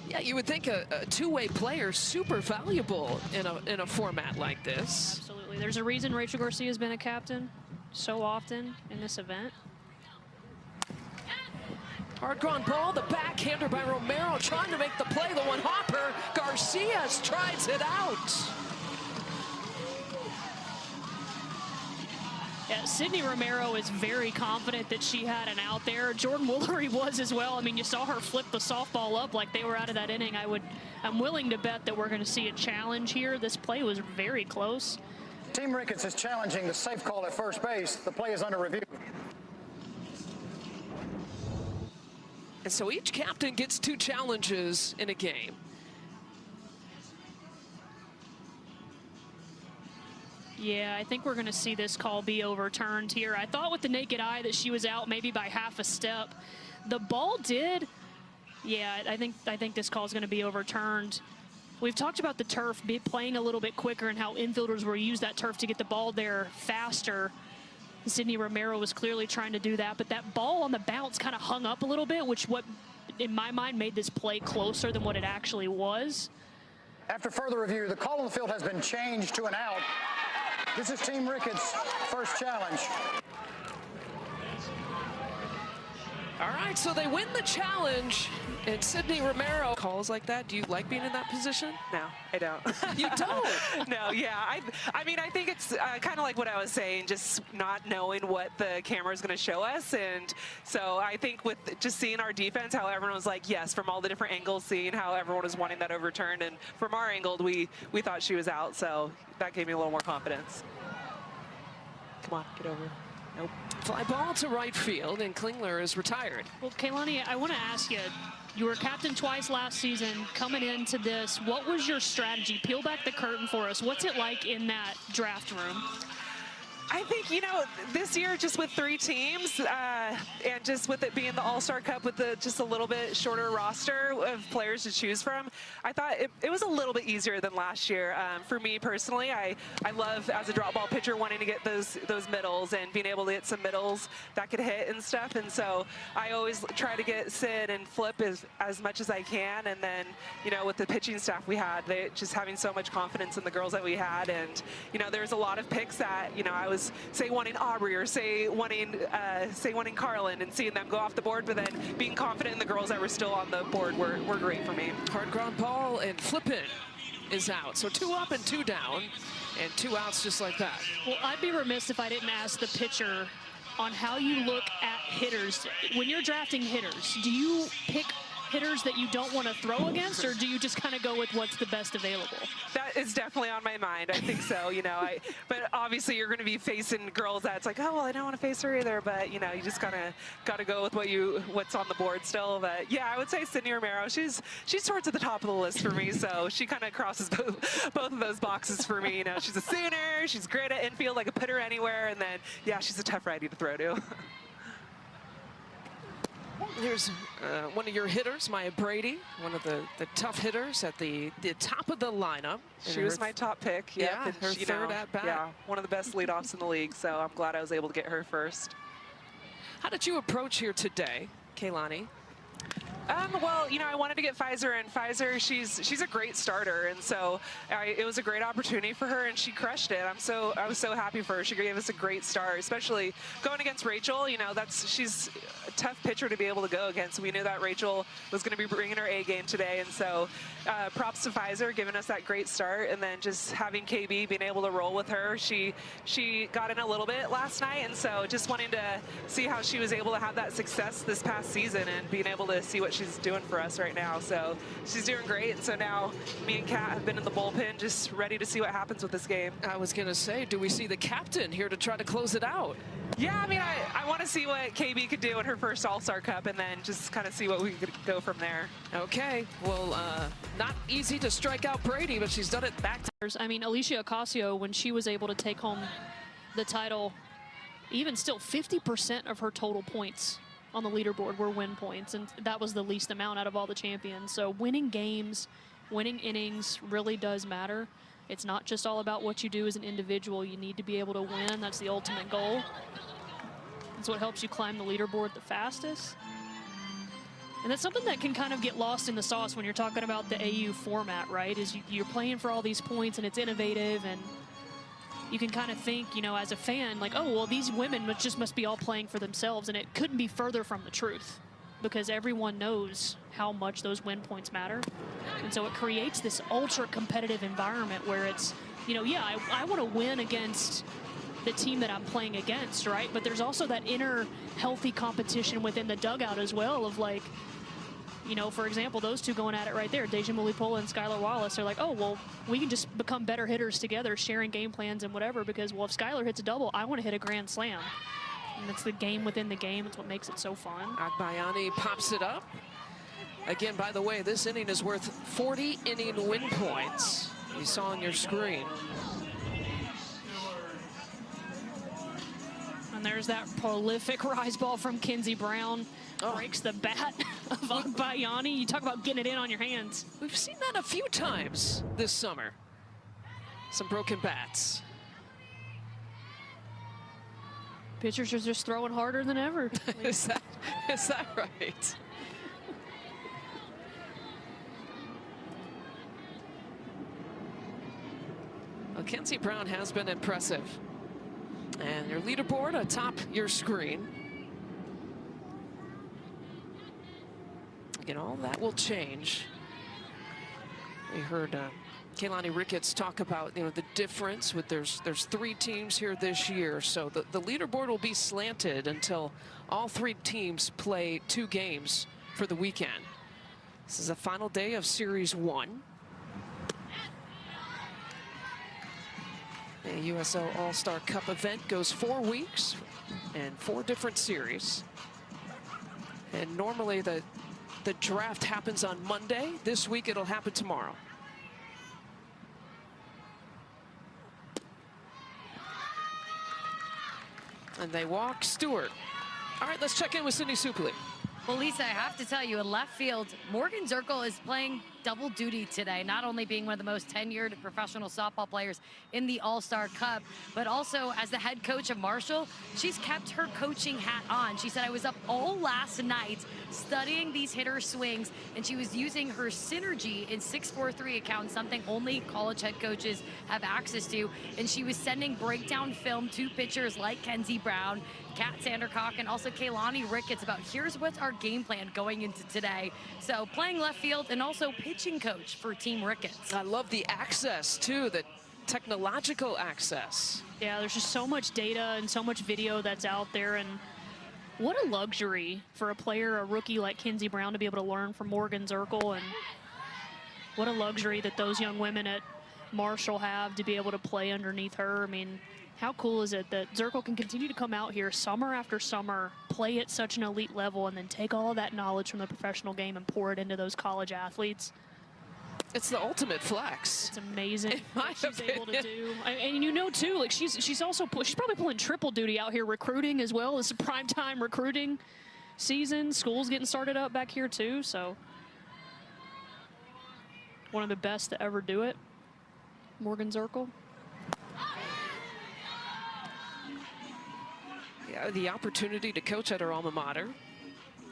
Yeah, you would think a two-way player super valuable in a format like this. Absolutely. There's a reason Rachel Garcia has been a captain so often in this event. Hard ground ball, the backhander by Romero trying to make the play, the one hopper. Garcia strides it out. Yeah, Sydney Romero is very confident that she had an out there. Jordan Woolery was as well. I mean, you saw her flip the softball up like they were out of that inning. I'm willing to bet that we're going to see a challenge here. This play was very close. Team Ricketts is challenging the safe call at first base. The play is under review. And so each captain gets 2 challenges in a game. Yeah, I think we're going to see this call be overturned here. I thought with the naked eye that she was out maybe by half a step. The ball did. Yeah, I think this call is going to be overturned. We've talked about the turf playing a little bit quicker and how infielders will use that turf to get the ball there faster. Sydney Romero was clearly trying to do that, but that ball on the bounce kind of hung up a little bit, which in my mind made this play closer than what it actually was. After further review, the call on the field has been changed to an out. This is Team Ricketts' first challenge. All right, so they win the challenge, and Sydney Romero calls like that. Do you like being in that position? No, I don't. You don't? No, yeah. I mean, I think it's kind of like what I was saying, just not knowing what the camera is going to show us. And so I think with just seeing our defense, how everyone was like, yes, from all the different angles, seeing how everyone was wanting that overturned. And from our angle, we thought she was out. So that gave me a little more confidence. Come on, get over. Nope. Fly ball to right field, and Klingler is retired. Well, Kaylani, I want to ask you, you were captain twice last season. Coming into this, what was your strategy? Peel back the curtain for us. What's it like in that draft room? I think, you know, this year just with 3 teams and just with it being the All-Star Cup with just a little bit shorter roster of players to choose from, I thought it was a little bit easier than last year. For me personally, I love, as a drop ball pitcher, wanting to get those middles and being able to get some middles that could hit and stuff. And so I always try to get Sid and Flip as much as I can. And then, you know, with the pitching staff we had, just having so much confidence in the girls that we had. And, you know, there's a lot of picks that, you know, I was say wanting Aubrey or say wanting Carlin and seeing them go off the board, but then being confident in the girls that were still on the board were great for me. Hard ground ball, and Flippin is out. So 2 up and 2 down, and 2 outs just like that. Well, I'd be remiss if I didn't ask the pitcher on how you look at hitters. When you're drafting hitters, do you pick hitters that you don't want to throw against, or do you just kind of go with what's the best available? That is definitely on my mind. I think so, you know. But obviously you're going to be facing girls that's like, oh, well, I don't want to face her either. But, you know, you just got to go with what's on the board still. But, yeah, I would say Sydney Romero. She's towards the top of the list for me. So she kind of crosses both of those boxes for me. You know, she's a Sooner. She's great at infield. I could put her anywhere. And then, yeah, she's a tough righty to throw to. Here's one of your hitters, Maya Brady, one of the tough hitters at the top of the lineup. She was my top pick. Yep. Yeah, and her third at bat. Yeah, one of the best leadoffs in the league. So I'm glad I was able to get her first. How did you approach here today, Kaylani? Well, you know, I wanted to get Pfizer, and Pfizer, she's a great starter, and so it was a great opportunity for her, and she crushed it. I was so happy for her. She gave us a great start, especially going against Rachel. You know, she's a tough pitcher to be able to go against. We knew that Rachel was going to be bringing her A game today, and so props to Pfizer giving us that great start, and then just having KB being able to roll with her. She got in a little bit last night, and so just wanting to see how she was able to have that success this past season and being able to see what she's doing for us right now. So she's doing great, and so now me and Kat have been in the bullpen just ready to see what happens with this game. I was going to say, do we see the captain here to try to close it out? Yeah, I mean, I want to see what KB could do in her first All-Star Cup and then just kind of see what we could go from there. Okay, well, not easy to strike out Brady, but she's done it back to... I mean, Alicia Ocasio, when she was able to take home the title, even still 50% of her total points on the leaderboard were win points, and that was the least amount out of all the champions. So winning games, winning innings really does matter. It's not just all about what you do as an individual. You need to be able to win. That's the ultimate goal. That's what helps you climb the leaderboard the fastest. And that's something that can kind of get lost in the sauce when you're talking about the AU format, right? Is you're playing for all these points and it's innovative, and you can kind of think, you know, as a fan, like, oh, well, these women just must be all playing for themselves, and it couldn't be further from the truth, because everyone knows how much those win points matter. And so it creates this ultra competitive environment where it's, you know, yeah, I want to win against the team that I'm playing against, right? But there's also that inner healthy competition within the dugout as well of, like, you know, for example, those two going at it right there, Deja Mulipola and Skylar Wallace, are like, oh, well, we can just become better hitters together, sharing game plans and whatever, because, well, if Skylar hits a double, I want to hit a grand slam. And it's the game within the game. It's what makes it so fun. Agbayani pops it up. Again, by the way, this inning is worth 40 inning win points. You saw on your screen. And there's that prolific rise ball from Kenzie Brown. Breaks the bat of Agbayani. You talk about getting it in on your hands. We've seen that a few times this summer. Some broken bats. Pitchers are just throwing harder than ever. Is that right? Well, Kenzie Brown has been impressive. And your leaderboard atop your screen. Again, all that will change. We heard Team Ricketts talk about, you know, the difference with there's 3 teams here this year, so the leaderboard will be slanted until all 3 teams play 2 games for the weekend. This is the final day of Series 1. The USL All-Star Cup event goes 4 weeks and 4 different series. And normally the draft happens on Monday. This week it'll happen tomorrow. And they walk Stewart. All right, let's check in with Sydney Suplee. Well, Lisa, I have to tell you, in left field, Morgan Zirkle is playing double duty today, not only being one of the most tenured professional softball players in the All-Star Cup, but also as the head coach of Marshall, she's kept her coaching hat on. She said, I was up all last night studying these hitter swings, and she was using her Synergy in 643 account, something only college head coaches have access to, and she was sending breakdown film to pitchers like Kenzie Brown, Kat Sandercock, and also Team Ricketts about here's what's our game plan going into today. So playing left field and also pitching coach for Team Ricketts. I love the access too, the technological access. Yeah, there's just so much data and so much video that's out there, and what a luxury for a player, a rookie like Kenzie Brown, to be able to learn from Morgan Zirkle, and what a luxury that those young women at Marshall have to be able to play underneath her. I mean, how cool is it that Zirkle can continue to come out here summer after summer, play at such an elite level, and then take all of that knowledge from the professional game and pour it into those college athletes? It's the ultimate flex. It's amazing what she's able to do. And you know, too, like she's probably pulling triple duty out here recruiting as well. It's a primetime recruiting season. School's getting started up back here, too, so one of the best to ever do it, Morgan Zirkle. Yeah, the opportunity to coach at her alma mater.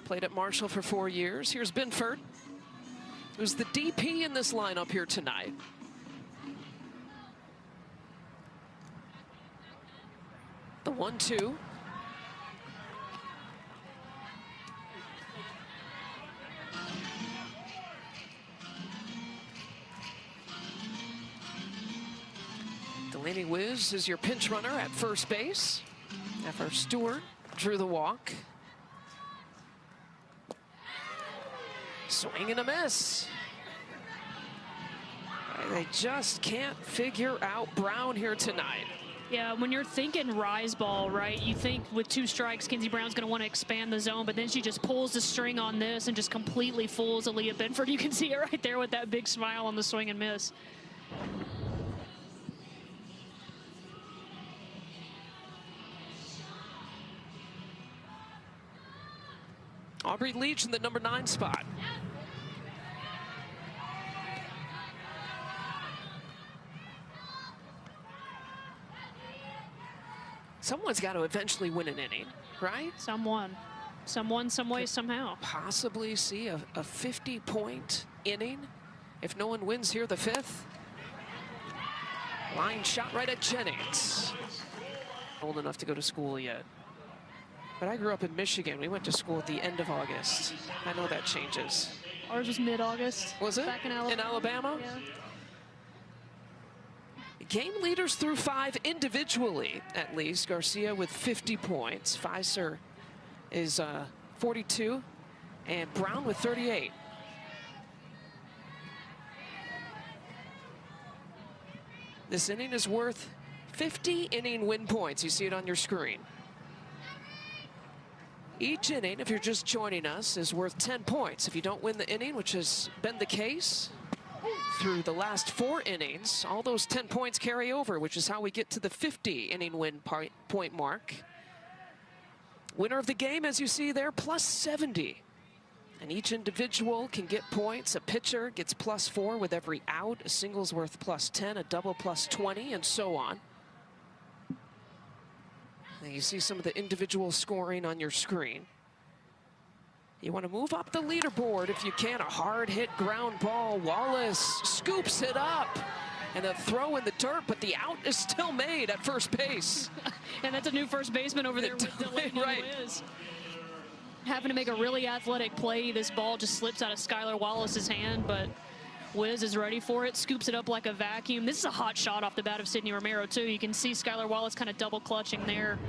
Played at Marshall for 4 years. Here's Binford, who's the DP in this lineup here tonight. The 1-2. Delaney Wiz is your pinch runner at first base. After Stewart drew the walk. Swing and a miss. They just can't figure out Brown here tonight. Yeah, when you're thinking rise ball, right, you think with 2 strikes, Kenzie Brown's going to want to expand the zone, but then she just pulls the string on this and just completely fools Aaliyah Binford. You can see it right there with that big smile on the swing and miss. Aubrey Leach in the number 9 spot. Someone's got to eventually win an inning, right? Someone, some way, somehow. Possibly see a 50-point inning if no one wins here the 5th. Line shot right at Jennings. Old enough to go to school yet. But I grew up in Michigan. We went to school at the end of August. I know that changes. Ours was mid-August. Was it? Back in Alabama. In Alabama? Yeah. Game leaders through 5 individually, at least. Garcia with 50 points. Pfizer is 42, and Brown with 38. This inning is worth 50 inning win points. You see it on your screen. Each inning, if you're just joining us, is worth 10 points. If you don't win the inning, which has been the case through the last 4 innings, all those 10 points carry over, which is how we get to the 50 inning win point mark. Winner of the game, as you see there, plus 70. And each individual can get points. A pitcher gets plus 4 with every out. A single's worth plus 10, a double plus 20, and so on. And you see some of the individual scoring on your screen. You want to move up the leaderboard if you can. A hard hit ground ball. Wallace scoops it up. And a throw in the dirt, but the out is still made at first base. And that's a new first baseman over there with Delaney right. Wiz. Having to make a really athletic play. This ball just slips out of Skylar Wallace's hand, but Wiz is ready for it, scoops it up like a vacuum. This is a hot shot off the bat of Sydney Romero, too. You can see Skylar Wallace kind of double clutching there.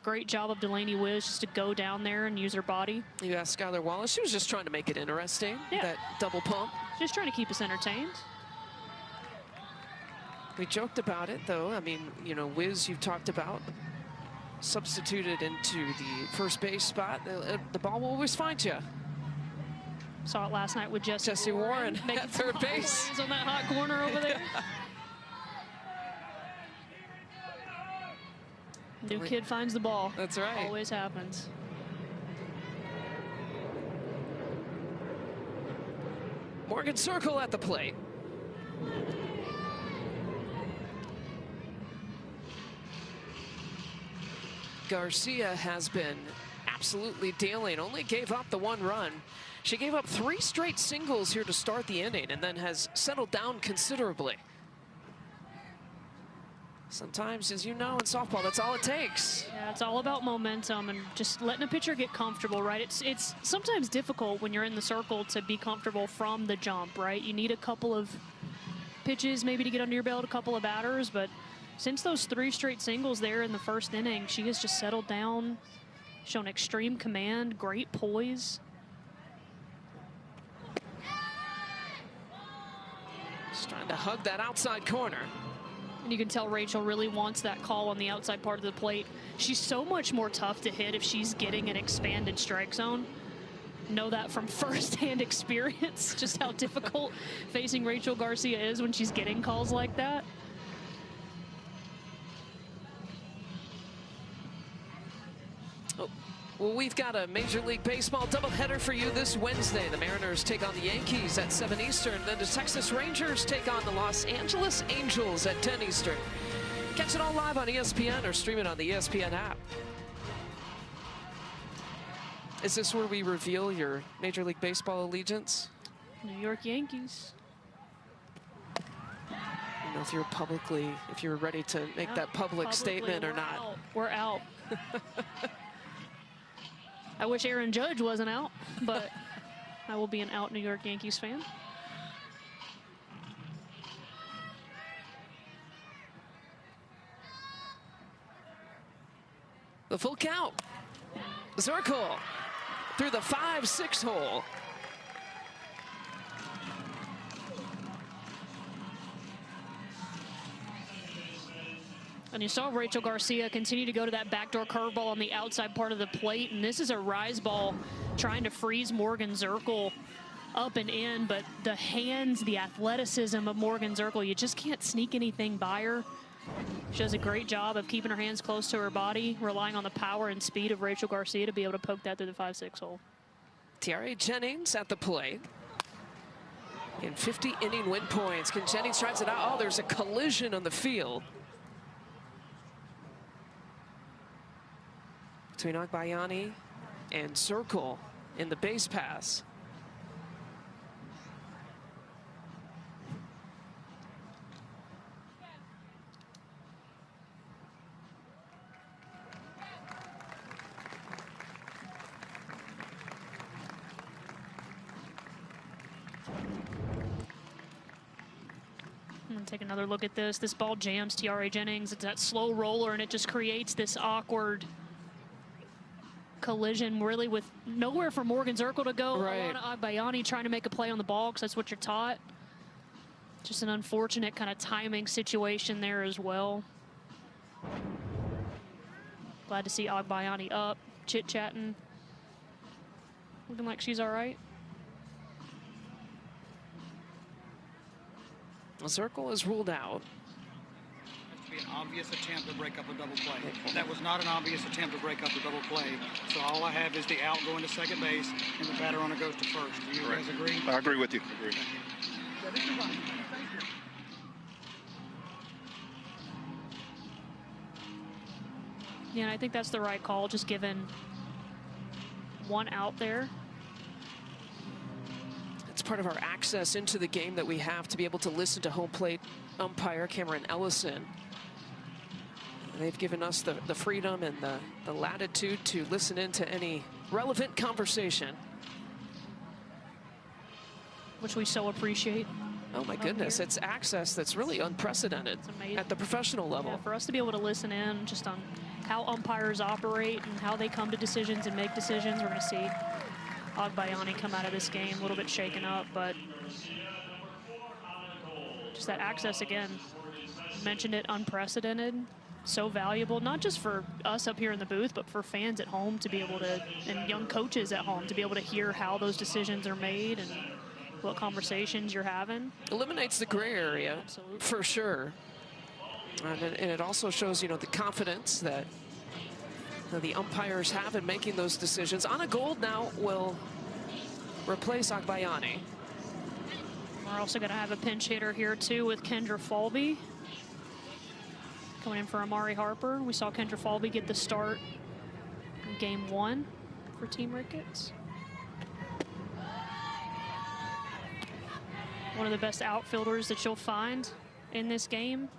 Great job of Delaney Wiz just to go down there and use her body. You asked Skylar Wallace. She was just trying to make it interesting, that double pump. Just trying to keep us entertained. We joked about it, though. I mean, you know, Wiz, you've talked about, substituted into the first base spot. The ball will always find you. Saw it last night with Jesse Warren making at third base. On that hot corner over there. New kid finds the ball. That's right. Always happens. Morgan Circle at the plate. Garcia has been absolutely dealing. Only gave up the 1 run. She gave up 3 straight singles here to start the inning and then has settled down considerably. Sometimes, as you know, in softball, that's all it takes. Yeah, it's all about momentum and just letting a pitcher get comfortable, right? It's sometimes difficult when you're in the circle to be comfortable from the jump, right? You need a couple of pitches maybe to get under your belt, a couple of batters, but since those 3 straight singles there in the first inning, she has just settled down, shown extreme command, great poise. Just trying to hug that outside corner. And you can tell Rachel really wants that call on the outside part of the plate. She's so much more tough to hit if she's getting an expanded strike zone. Know that from firsthand experience, just how difficult facing Rachel Garcia is when she's getting calls like that. Well, we've got a Major League Baseball doubleheader for you this Wednesday. The Mariners take on the Yankees at 7 Eastern. Then the Texas Rangers take on the Los Angeles Angels at 10 Eastern. Catch it all live on ESPN or stream it on the ESPN app. Is this where we reveal your Major League Baseball allegiance? New York Yankees. I don't know if you're ready to make that public statement or not. We're out. I wish Aaron Judge wasn't out, but I will be an out New York Yankees fan. The full count. Zirkle through the 5-6 hole. And you saw Rachel Garcia continue to go to that backdoor curveball on the outside part of the plate. And this is a rise ball trying to freeze Morgan Zirkle up and in. But the hands, the athleticism of Morgan Zirkle, you just can't sneak anything by her. She does a great job of keeping her hands close to her body, relying on the power and speed of Rachel Garcia to be able to poke that through the 5-6 hole. Tiare Jennings at the plate. And 50 inning win points. Can Jennings drives it out? Oh, there's a collision on the field between Agbayani and Zirkle in the base pass. Take another look at this. This ball jams Tiare Jennings. It's that slow roller, and it just creates this awkward collision, really, with nowhere for Morgan Zirkle to go. Right. Alana Agbayani trying to make a play on the ball, because that's what you're taught. Just an unfortunate kind of timing situation there as well. Glad to see Agbayani up, chit-chatting. Looking like she's all right. Zirkle is ruled out. To be an obvious attempt to break up a double play. That was not an obvious attempt to break up the double play. So all I have is the out going to second base, and the batter runner goes to first. Do you guys agree? I agree with you. Agree. Yeah, and I think that's the right call, just given one out there. It's part of our access into the game that we have to be able to listen to home plate umpire Cameron Ellison. They've given us the freedom and the latitude to listen into any relevant conversation. Which we so appreciate. Oh my goodness, it's access that's really unprecedented at the professional level. Yeah, for us to be able to listen in just on how umpires operate and how they come to decisions and make decisions. We're going to see Agbayani come out of this game a little bit shaken up, but just that access again. Mentioned it, unprecedented, so valuable, not just for us up here in the booth, but for fans at home to be able to, and young coaches at home to be able to hear how those decisions are made and what conversations you're having. Eliminates the gray area. Absolutely. For sure. And it also shows, the confidence that the umpires have in making those decisions. Anna Gold now will replace Agbayani. We're also going to have a pinch hitter here too with Kendra Falby coming in for Amari Harper. We saw Kendra Falby get the start in game 1 for Team Ricketts. One of the best outfielders that you'll find in this game.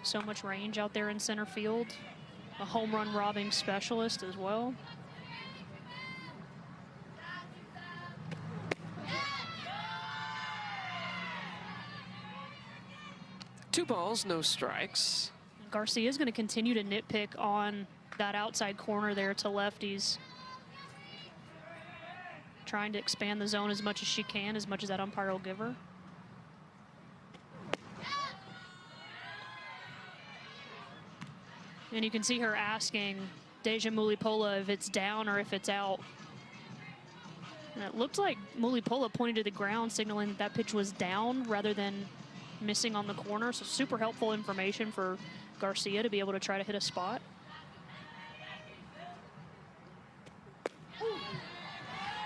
So much range out there in center field. A home run robbing specialist as well. Two balls, no strikes. Garcia is going to continue to nitpick on that outside corner there to lefties. Trying to expand the zone as much as she can, as much as that umpire will give her. And you can see her asking Deja Mulipola if it's down or if it's out. And it looked like Mulipola pointed to the ground, signaling that that pitch was down rather than missing on the corner. So super helpful information for Garcia to be able to try to hit a spot.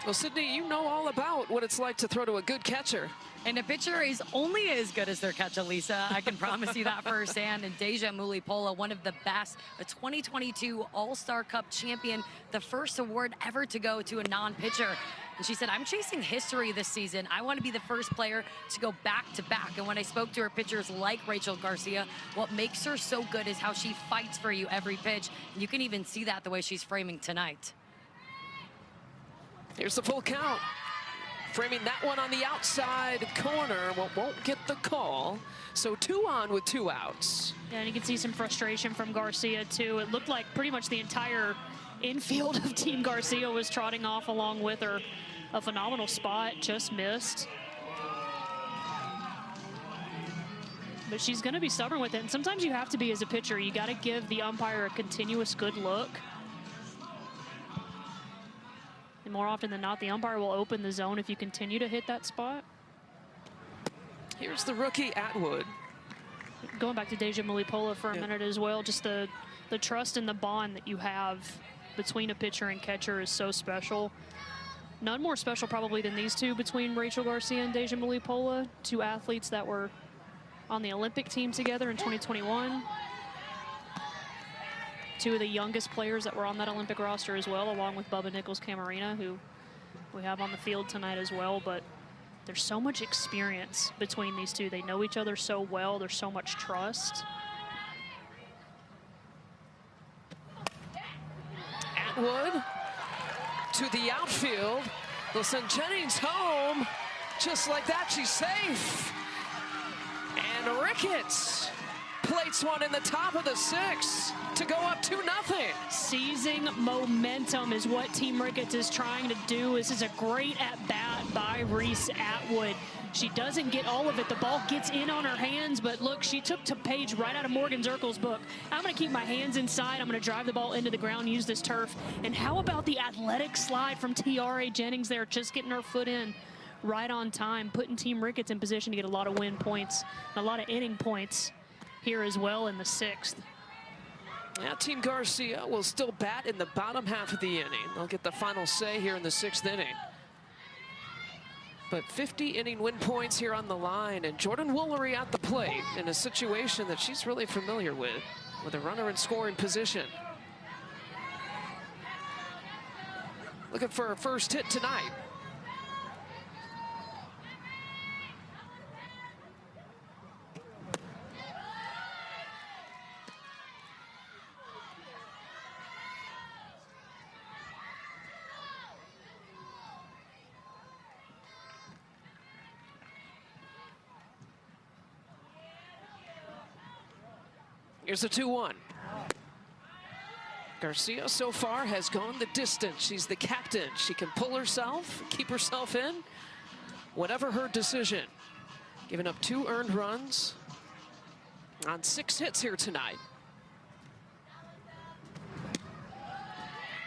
Well, Sydney, you know all about what it's like to throw to a good catcher. And a pitcher is only as good as their catcher, Lisa. I can promise you that firsthand. And Deja Mulipola, one of the best, a 2022 All-Star Cup champion, the first award ever to go to a non-pitcher. And she said, I'm chasing history this season. I want to be the first player to go back-to-back. And when I spoke to her pitchers like Rachel Garcia, what makes her so good is how she fights for you every pitch. And you can even see that the way she's framing tonight. Here's the full count. Framing that one on the outside corner. Won't get the call. So 2 on with 2 outs. Yeah, and you can see some frustration from Garcia too. It looked like pretty much the entire infield of Team Garcia was trotting off along with her. A phenomenal spot, just missed. But she's gonna be stubborn with it. And sometimes you have to be as a pitcher. You gotta give the umpire a continuous good look. And more often than not, the umpire will open the zone if you continue to hit that spot. Here's the rookie Atwood. Going back to Deja Mulipola for a minute as well, just the trust and the bond that you have between a pitcher and catcher is so special. None more special probably than these two between Rachel Garcia and Deja Mulipola, two athletes that were on the Olympic team together in 2021. Two of the youngest players that were on that Olympic roster as well, along with Bubba Nichols-Camarena, who we have on the field tonight as well. But there's so much experience between these two. They know each other so well. There's so much trust. Atwood to the outfield. They'll send Jennings home. Just like that, she's safe. And Ricketts plates one in the top of the 6th to go up 2-0. Seizing momentum is what Team Ricketts is trying to do. This is a great at-bat by Reese Atwood. She doesn't get all of it. The ball gets in on her hands, but look, she took a page right out of Morgan Zirkle's book. I'm going to keep my hands inside. I'm going to drive the ball into the ground, use this turf. And how about the athletic slide from Tiare Jennings there, just getting her foot in right on time, putting Team Ricketts in position to get a lot of win points, a lot of inning points here as well in the 6th. Now Team Garcia will still bat in the bottom half of the inning. They'll get the final say here in the 6th inning. But 50 inning win points here on the line, and Jordan Woolery at the plate in a situation that she's really familiar with a runner in scoring position. Looking for her first hit tonight. Here's a 2-1. Garcia so far has gone the distance. She's the captain. She can pull herself, keep herself in, whatever her decision. Giving up 2 earned runs on 6 hits here tonight.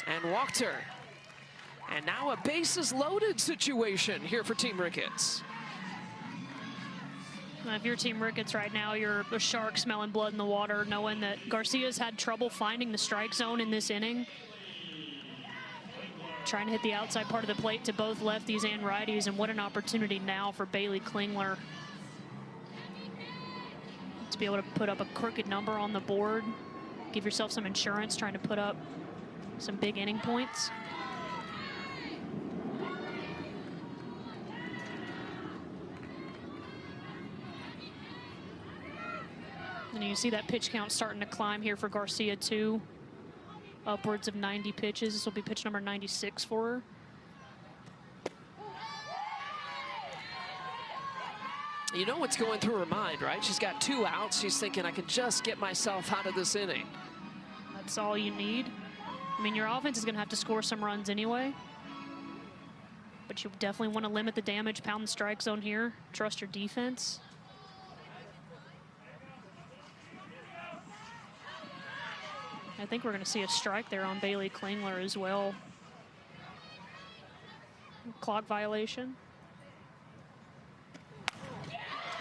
And walked her. And now a bases loaded situation here for Team Ricketts. If you're Team Ricketts right now, you're a shark smelling blood in the water, knowing that Garcia's had trouble finding the strike zone in this inning. Trying to hit the outside part of the plate to both lefties and righties, and what an opportunity now for Bailey Klingler to be able to put up a crooked number on the board, give yourself some insurance, trying to put up some big inning points. And you see that pitch count starting to climb here for Garcia too. Upwards of 90 pitches. This will be pitch number 96 for her. You know what's going through her mind, right? She's got 2 outs. She's thinking, I can just get myself out of this inning. That's all you need. I mean, your offense is going to have to score some runs anyway. But you definitely want to limit the damage, pound the strike zone here. Trust your defense. I think we're going to see a strike there on Bailey Klingler as well. Clock violation.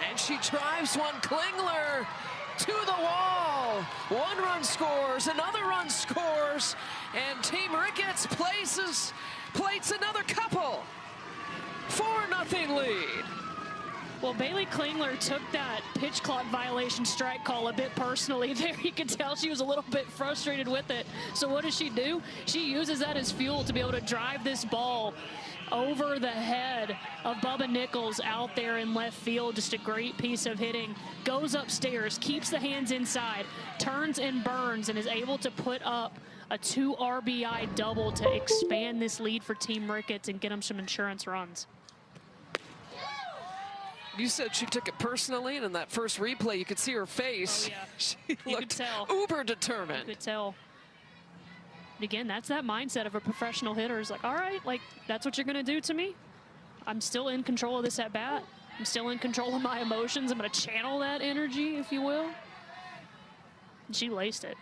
And she drives one. Klingler to the wall. 1 run scores, another run scores, and Team Ricketts plates another couple. 4-0 lead. Well, Bailey Klingler took that pitch clock violation strike call a bit personally there. You can tell she was a little bit frustrated with it. So what does she do? She uses that as fuel to be able to drive this ball over the head of Bubba Nichols out there in left field. Just a great piece of hitting. Goes upstairs, keeps the hands inside, turns and burns, and is able to put up a 2 RBI double to expand this lead for Team Ricketts and get them some insurance runs. You said she took it personally, and in that first replay, you could see her face. Oh, yeah. She You could looked tell. uber determined. You could tell. But again, that's that mindset of a professional hitter. Is like, all right, like, that's what you're going to do to me. I'm still in control of this at bat. I'm still in control of my emotions. I'm going to channel that energy, if you will. And she laced it.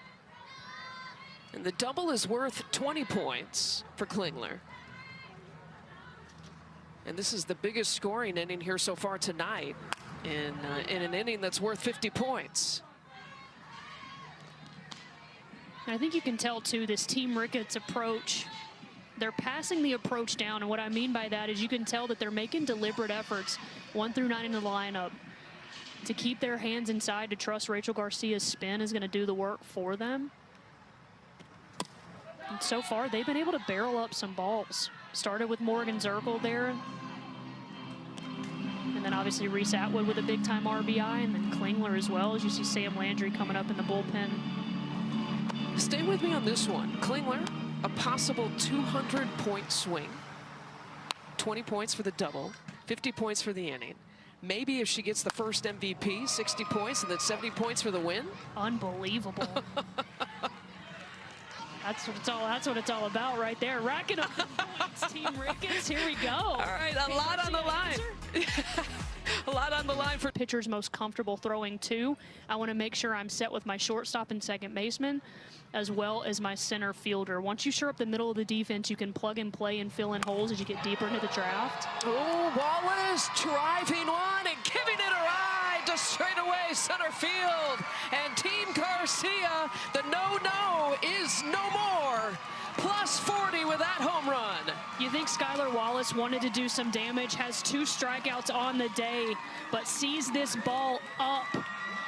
And the double is worth 20 points for Klingler. And this is the biggest scoring inning here so far tonight in an inning that's worth 50 points. And I think you can tell, too, this Team Ricketts approach, they're passing the approach down. And what I mean by that is you can tell that they're making deliberate efforts, 1 through 9 in the lineup, to keep their hands inside, to trust Rachel Garcia's spin is going to do the work for them. And so far, they've been able to barrel up some balls. Started with Morgan Zirkle there. And then obviously Reese Atwood with a big-time RBI, and then Klingler as well, as you see Sam Landry coming up in the bullpen. Stay with me on this one. Klingler, a possible 200-point swing. 20 points for the double, 50 points for the inning. Maybe if she gets the first MVP, 60 points, and then 70 points for the win. Unbelievable. That's what it's all about right there. Racking up the points, Team Ricketts. Here we go. All right, a lot on the line. A lot on the line for pitcher's most comfortable throwing to. I want to make sure I'm set with my shortstop and second baseman, as well as my center fielder. Once you shore up the middle of the defense, you can plug and play and fill in holes as you get deeper into the draft. Oh, Wallace driving one and giving it a ride to straightaway center field. And Team Garcia, the no-no is no more. Plus 40 with that home run. You think Skylar Wallace wanted to do some damage, has 2 strikeouts on the day, but sees this ball up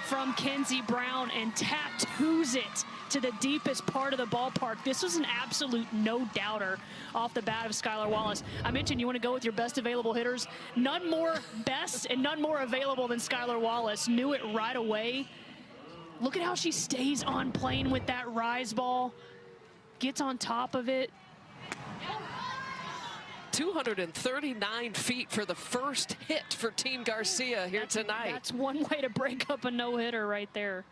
from Kenzie Brown and tattoos it to the deepest part of the ballpark. This was an absolute no-doubter off the bat of Skylar Wallace. I mentioned you want to go with your best available hitters. None more best and none more available than Skylar Wallace. Knew it right away. Look at how she stays on plane with that rise ball. Gets on top of it. 239 feet for the first hit for Team Garcia here tonight. That's one way to break up a no-hitter right there.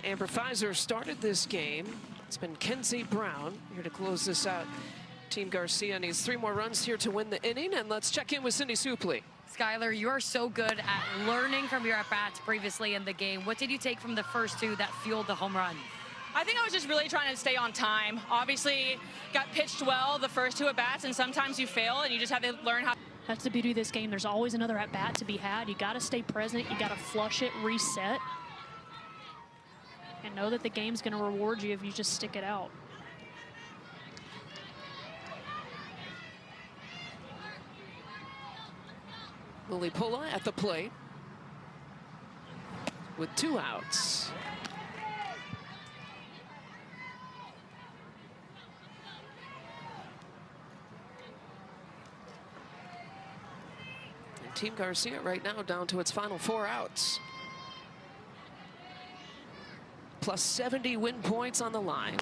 Amber Pfizer started this game. It's been Kenzie Brown here to close this out. Team Garcia needs 3 more runs here to win the inning, and let's check in with Cindy Supley. Skylar, you are so good at learning from your at-bats previously in the game. What did you take from the first 2 that fueled the home run? I think I was just really trying to stay on time. Obviously, got pitched well the first 2 at-bats, and sometimes you fail, and you just have to learn how. That's the beauty of this game. There's always another at-bat to be had. You got to stay present. You got to flush it, reset. And know that the game's going to reward you if you just stick it out. Lily Pula at the plate with 2 outs. And Team Garcia right now down to its final 4 outs. Plus 70 win points on the line.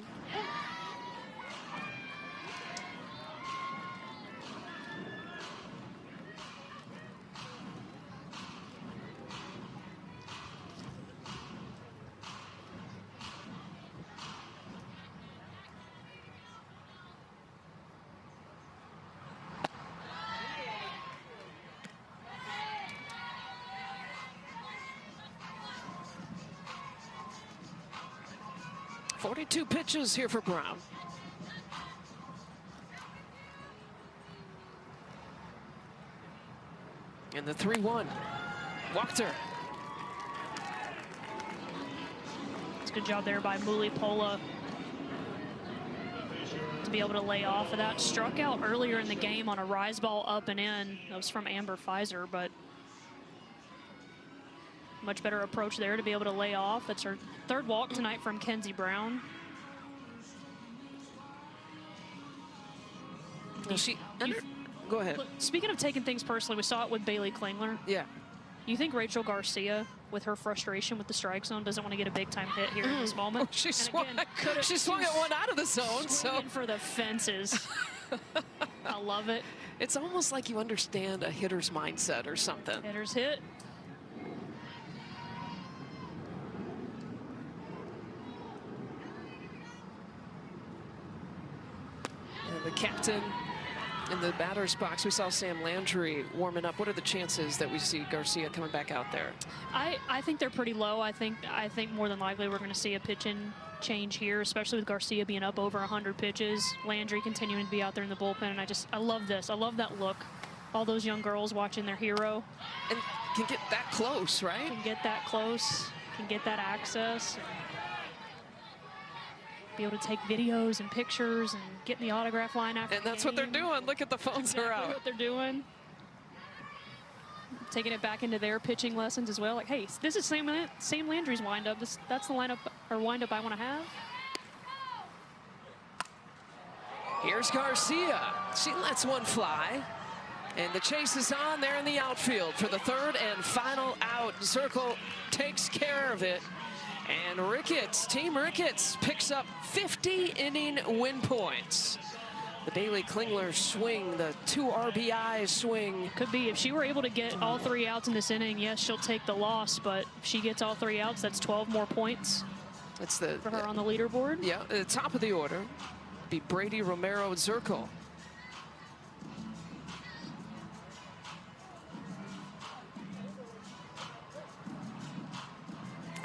Two pitches here for Brown. And the 3-1. Walked her. It's a good job there by Muli Pola to be able to lay off of that. Struck out earlier in the game on a rise ball up and in. That was from Amber Pfizer, but much better approach there to be able to lay off. That's her 3rd walk tonight from Kenzie Brown. Go ahead. Look, speaking of taking things personally, we saw it with Bailey Klingler. Yeah. You think Rachel Garcia, with her frustration with the strike zone, doesn't want to get a big-time hit here in this moment? She swung at one out of the zone. So for the fences. I love it. It's almost like you understand a hitter's mindset or something. Hitter's hit. And the captain In the batter's box, we saw Sam Landry warming up. What are the chances that we see Garcia coming back out there? I think they're pretty low. I think more than likely we're going to see a pitching change here, especially with Garcia being up over 100 pitches. Landry continuing to be out there in the bullpen, and I love this. I love that look. All those young girls watching their hero. And can get that close, right? Can get that close, can get that access. Be able to take videos and pictures and get in the autograph line after. And that's what they're doing. Look at the phones are out. What they're doing. Taking it back into their pitching lessons as well. Like, hey, this is Sam Landry's windup. That's the lineup or windup I want to have. Here's Garcia. She lets one fly. And the chase is on there in the outfield for the third and final out. Zirkle takes care of it. And Ricketts, Team Ricketts, picks up 50-inning win points. The Bailey Klingler swing, the 2 RBI swing. Could be, if she were able to get all 3 outs in this inning, yes, she'll take the loss, but if she gets all 3 outs, that's 12 more points That's the for her on the leaderboard. Yeah, at the top of the order be Brady Romero Zirkle.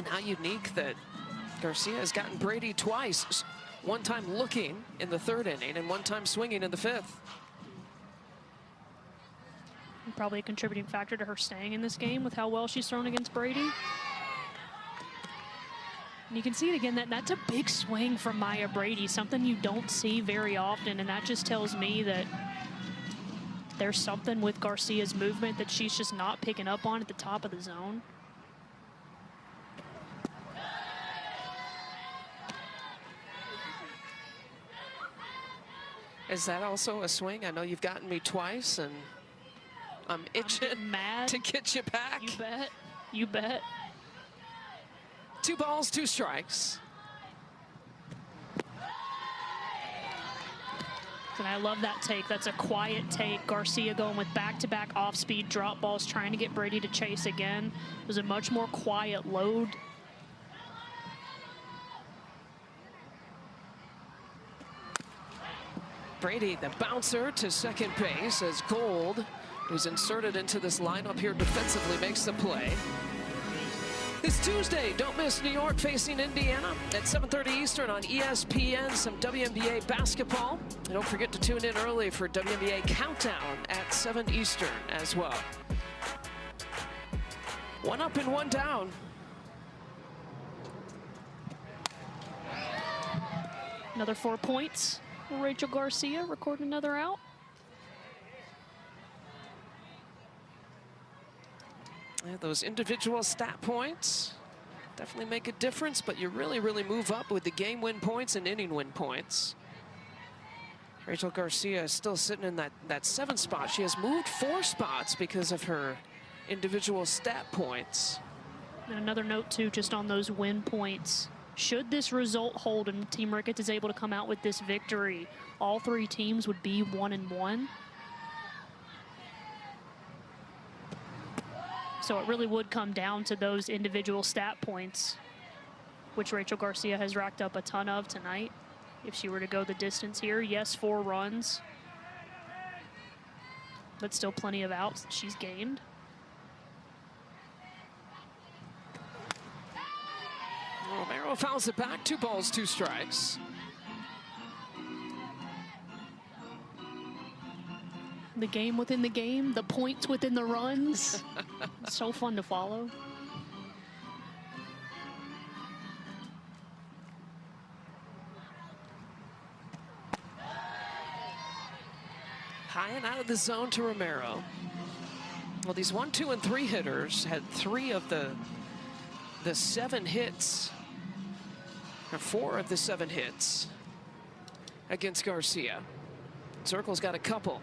How unique that Garcia has gotten Brady twice. One time looking in the 3rd inning and one time swinging in the 5th. Probably a contributing factor to her staying in this game with how well she's thrown against Brady. And you can see it again, that's a big swing from Maya Brady, something you don't see very often, and that just tells me that there's something with Garcia's movement that she's just not picking up on at the top of the zone. Is that also a swing? I know you've gotten me twice, and I'm itching mad to get you back. You bet. You bet. 2 balls, 2 strikes. And I love that take. That's a quiet take. Garcia going with back-to-back off-speed drop balls, trying to get Brady to chase again. It was a much more quiet load. Brady, the bouncer to second base as Gold, who's inserted into this lineup here defensively, makes the play. This Tuesday, don't miss New York facing Indiana at 7:30 Eastern on ESPN, some WNBA basketball. And don't forget to tune in early for WNBA Countdown at 7 Eastern as well. 1 up and 1 down. Another 4 points. Rachel Garcia recording another out. Yeah, those individual stat points definitely make a difference, but you really move up with the game win points and inning win points. Rachel Garcia is still sitting in that 7th spot. She has moved 4 spots because of her individual stat points. And another note too, just on those win points. Should this result hold and Team Ricketts is able to come out with this victory, all 3 teams would be 1-1. So it really would come down to those individual stat points, which Rachel Garcia has racked up a ton of tonight. If she were to go the distance here, yes, 4 runs, but still plenty of outs that she's gained. Romero fouls it back, 2 balls, 2 strikes. The game within the game, the points within the runs. So fun to follow. High and out of the zone to Romero. Well, these 1, 2, and 3 hitters had 3 of the 7 hits, or 4 of the 7 hits against Garcia. Zirkle's got a couple.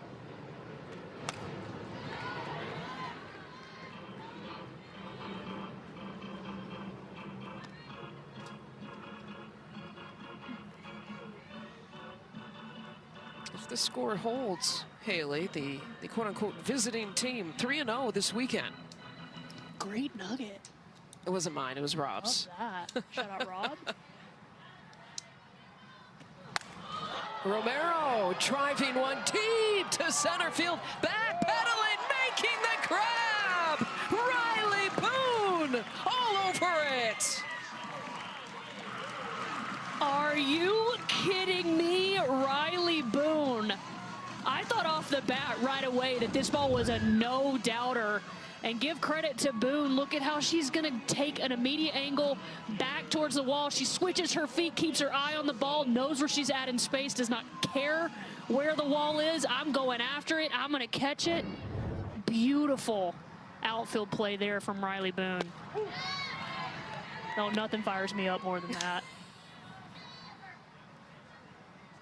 If the score holds, Haley, the quote-unquote visiting team, 3-0 this weekend. Great nugget. It wasn't mine, it was Rob's. Love that. Shout out, Rob. Romero driving one deep to center field, backpedaling, making the grab. Riley Boone all over it. Are you kidding me? Riley Boone. I thought off the bat right away that this ball was a no-doubter. And give credit to Boone. Look at how she's going to take an immediate angle back towards the wall. She switches her feet, keeps her eye on the ball, knows where she's at in space, does not care where the wall is. I'm going after it. I'm going to catch it. Beautiful outfield play there from Riley Boone. No, nothing fires me up more than that.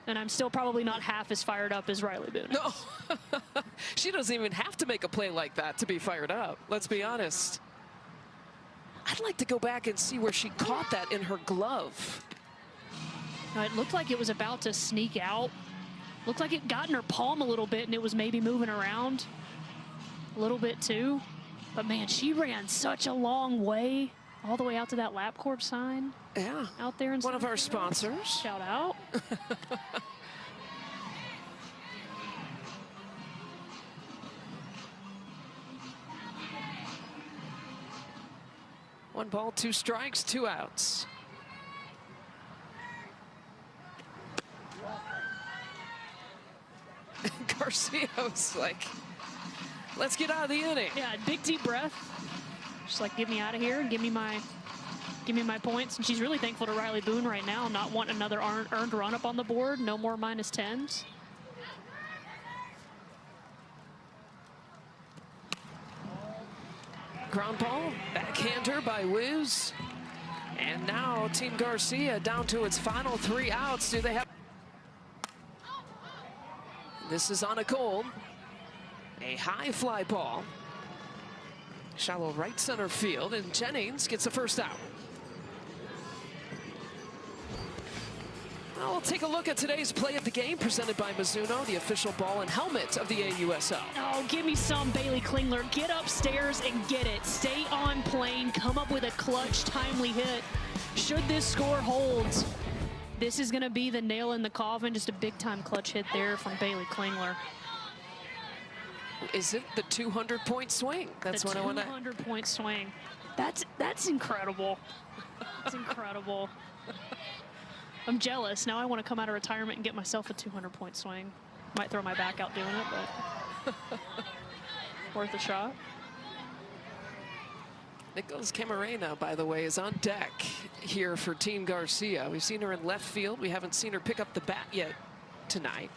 And I'm still probably not half as fired up as Riley Boone. No, she doesn't even have to make a play like that to be fired up. Let's be honest. I'd like to go back and see where she caught that in her glove. It looked like it was about to sneak out. Looked like it got in her palm a little bit and it was maybe moving around a little bit too. But man, she ran such a long way all the way out to that LapCorp sign. Yeah, out there in one of our sponsors. Shout out. One ball, 2 strikes, 2 outs. Garcia's like, let's get out of the inning. Yeah, big deep breath. Just like, get me out of here and give me my points. And she's really thankful to Riley Boone right now, not wanting another earned run up on the board. No more -10s. Ground ball, backhander by Wiz. And now Team Garcia down to its final 3 outs. Do they have? This is on a cold. A high fly ball. Shallow right center field, and Jennings gets the first out. Well, we'll take a look at today's play of the game presented by Mizuno, the official ball and helmet of the AUSL. Oh, give me some, Bailey Klingler. Get upstairs and get it. Stay on plane, come up with a clutch, timely hit. Should this score hold, this is gonna be the nail in the coffin. Just a big time clutch hit there from Bailey Klingler. Is it the 200-point swing? That's what I want to. 200-point swing. That's incredible. That's incredible. I'm jealous. Now I want to come out of retirement and get myself a 200-point swing. Might throw my back out doing it, but worth a shot. Nicholas Camarena, by the way, is on deck here for Team Garcia. We've seen her in left field. We haven't seen her pick up the bat yet tonight.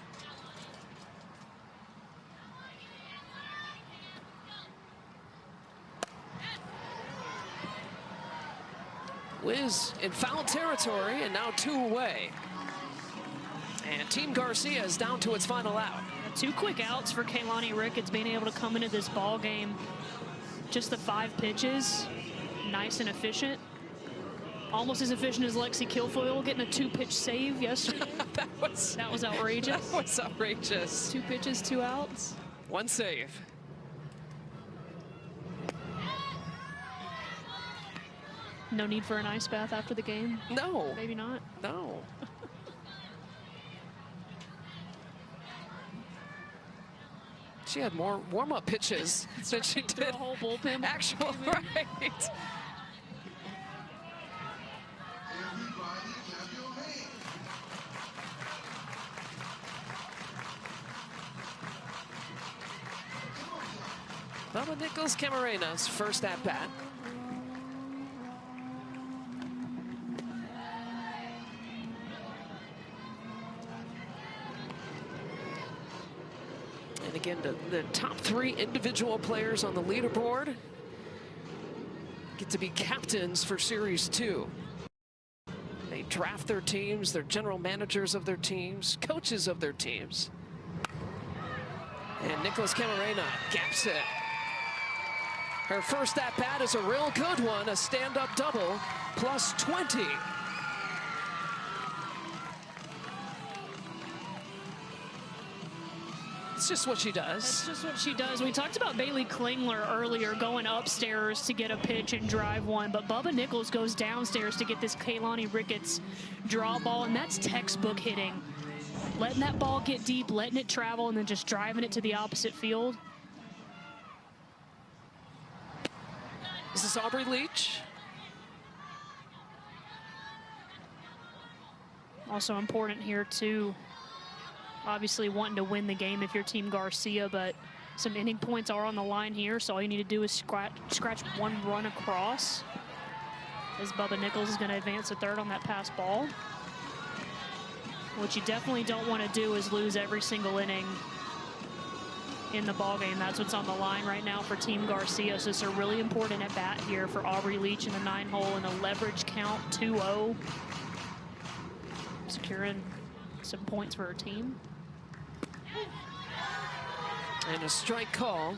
Wiz in foul territory, and now 2 away. And Team Garcia is down to its final out. 2 quick outs for Team Ricketts, being able to come into this ball game. Just the 5 pitches, nice and efficient. Almost as efficient as Lexi Kilfoyle getting a 2-pitch save yesterday. that was outrageous. That was outrageous. 2 pitches, 2 outs. 1 save. No need for an ice bath after the game? No. Maybe not? No. She had more warm-up pitches than she did. A whole bullpen. Actual, right. Bubba Nichols Camarena's first at-bat. And again, the top 3 individual players on the leaderboard get to be captains for Series 2. They draft their teams, they're general managers of their teams, coaches of their teams. And Nicholas Camarena gaps it. Her first at-bat is a real good one, a stand-up double, plus 20. It's just what she does. That's just what she does. We talked about Bailey Klingler earlier going upstairs to get a pitch and drive one, but Bubba Nichols goes downstairs to get this Teim Ricketts draw ball, and that's textbook hitting. letting that ball get deep, letting it travel, and then just driving it to the opposite field. This is Aubrey Leach. Also important here, too. Obviously wanting to win the game if you're Team Garcia, but some inning points are on the line here, so all you need to do is scratch one run across, as Bubba Nichols is going to advance to third on that pass ball. What you definitely don't want to do is lose every single inning in the ballgame. That's what's on the line right now for Team Garcia. So it's a really important at bat here for Aubrey Leach in the 9-hole in a leverage count 2-0. Securing some points for her team. And a strike call.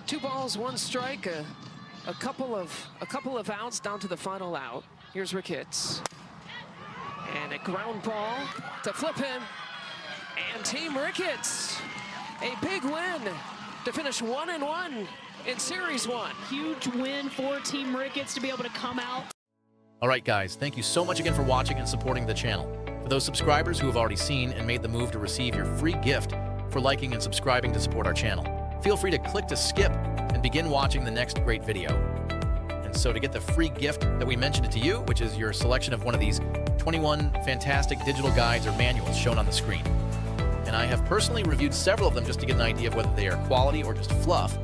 Two balls, one strike, a couple of outs down to the final out. Here's Ricketts. And a ground ball to flip him. And Team Ricketts, a big win to finish 1-1 in Series 1. Huge win for Team Ricketts to be able to come out. All right, guys, thank you so much again for watching and supporting the channel. For those subscribers who have already seen and made the move to receive your free gift for liking and subscribing to support our channel, feel free to click to skip and begin watching the next great video. And so to get the free gift that we mentioned it to you, which is your selection of one of these 21 fantastic digital guides or manuals shown on the screen. And I have personally reviewed several of them just to get an idea of whether they are quality or just fluff.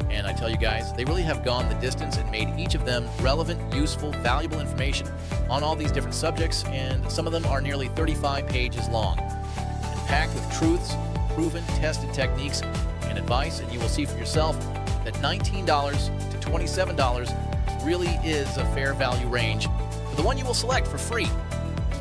And I tell you guys, they really have gone the distance and made each of them relevant, useful, valuable information on all these different subjects, and some of them are nearly 35 pages long and packed with truths, proven, tested techniques, and advice. And you will see for yourself that $19 to $27 really is a fair value range for the one you will select for free.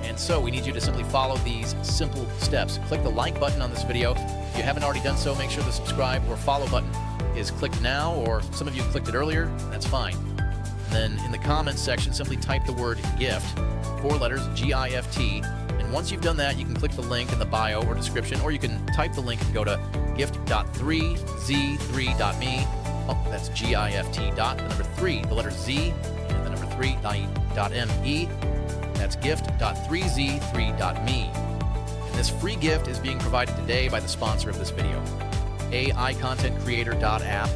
And so we need you to simply follow these simple steps. Click the like button on this video. If you haven't already done so, make sure the subscribe or follow button is clicked now, or some of you clicked it earlier, that's fine. And then in the comments section, simply type the word GIFT, 4 letters, G-I-F-T, and once you've done that, you can click the link in the bio or description, or you can type the link and go to gift.3z3.me. Oh, that's G-I-F-T dot, the number 3, the letter Z, and the number 3.me. That's gift.3z3.me. And this free gift is being provided today by the sponsor of this video, AIContentCreator.app,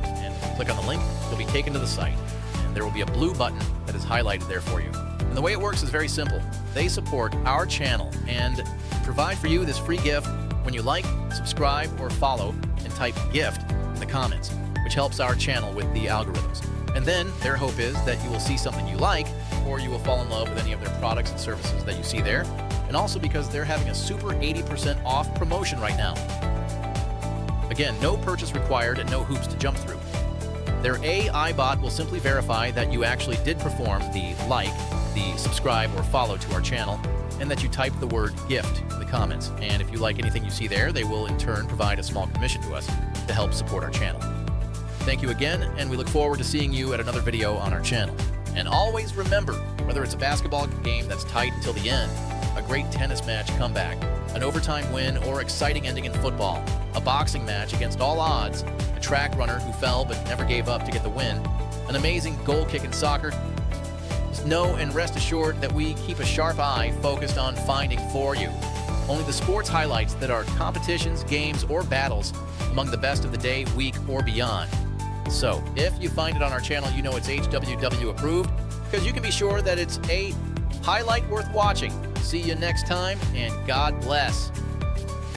and click on the link, you'll be taken to the site, and there will be a blue button that is highlighted there for you. And the way it works is very simple. They support our channel and provide for you this free gift when you like, subscribe, or follow and type GIFT in the comments, which helps our channel with the algorithms. And then their hope is that you will see something you like, or you will fall in love with any of their products and services that you see there, and also because they're having a super 80% off promotion right now. Again, no purchase required and no hoops to jump through. Their AI bot will simply verify that you actually did perform the like, the subscribe, or follow to our channel, and that you type the word GIFT in the comments. And if you like anything you see there, they will in turn provide a small commission to us to help support our channel. Thank you again, and we look forward to seeing you at another video on our channel. And always remember, whether it's a basketball game that's tight until the end, a great tennis match comeback, an overtime win, or exciting ending in football, a boxing match against all odds, a track runner who fell but never gave up to get the win, an amazing goal kick in soccer, just know and rest assured that we keep a sharp eye focused on finding for you only the sports highlights that are competitions, games, or battles among the best of the day, week, or beyond. So if you find it on our channel, you know it's HWW approved, because you can be sure that it's a highlight worth watching. See you next time, and God bless.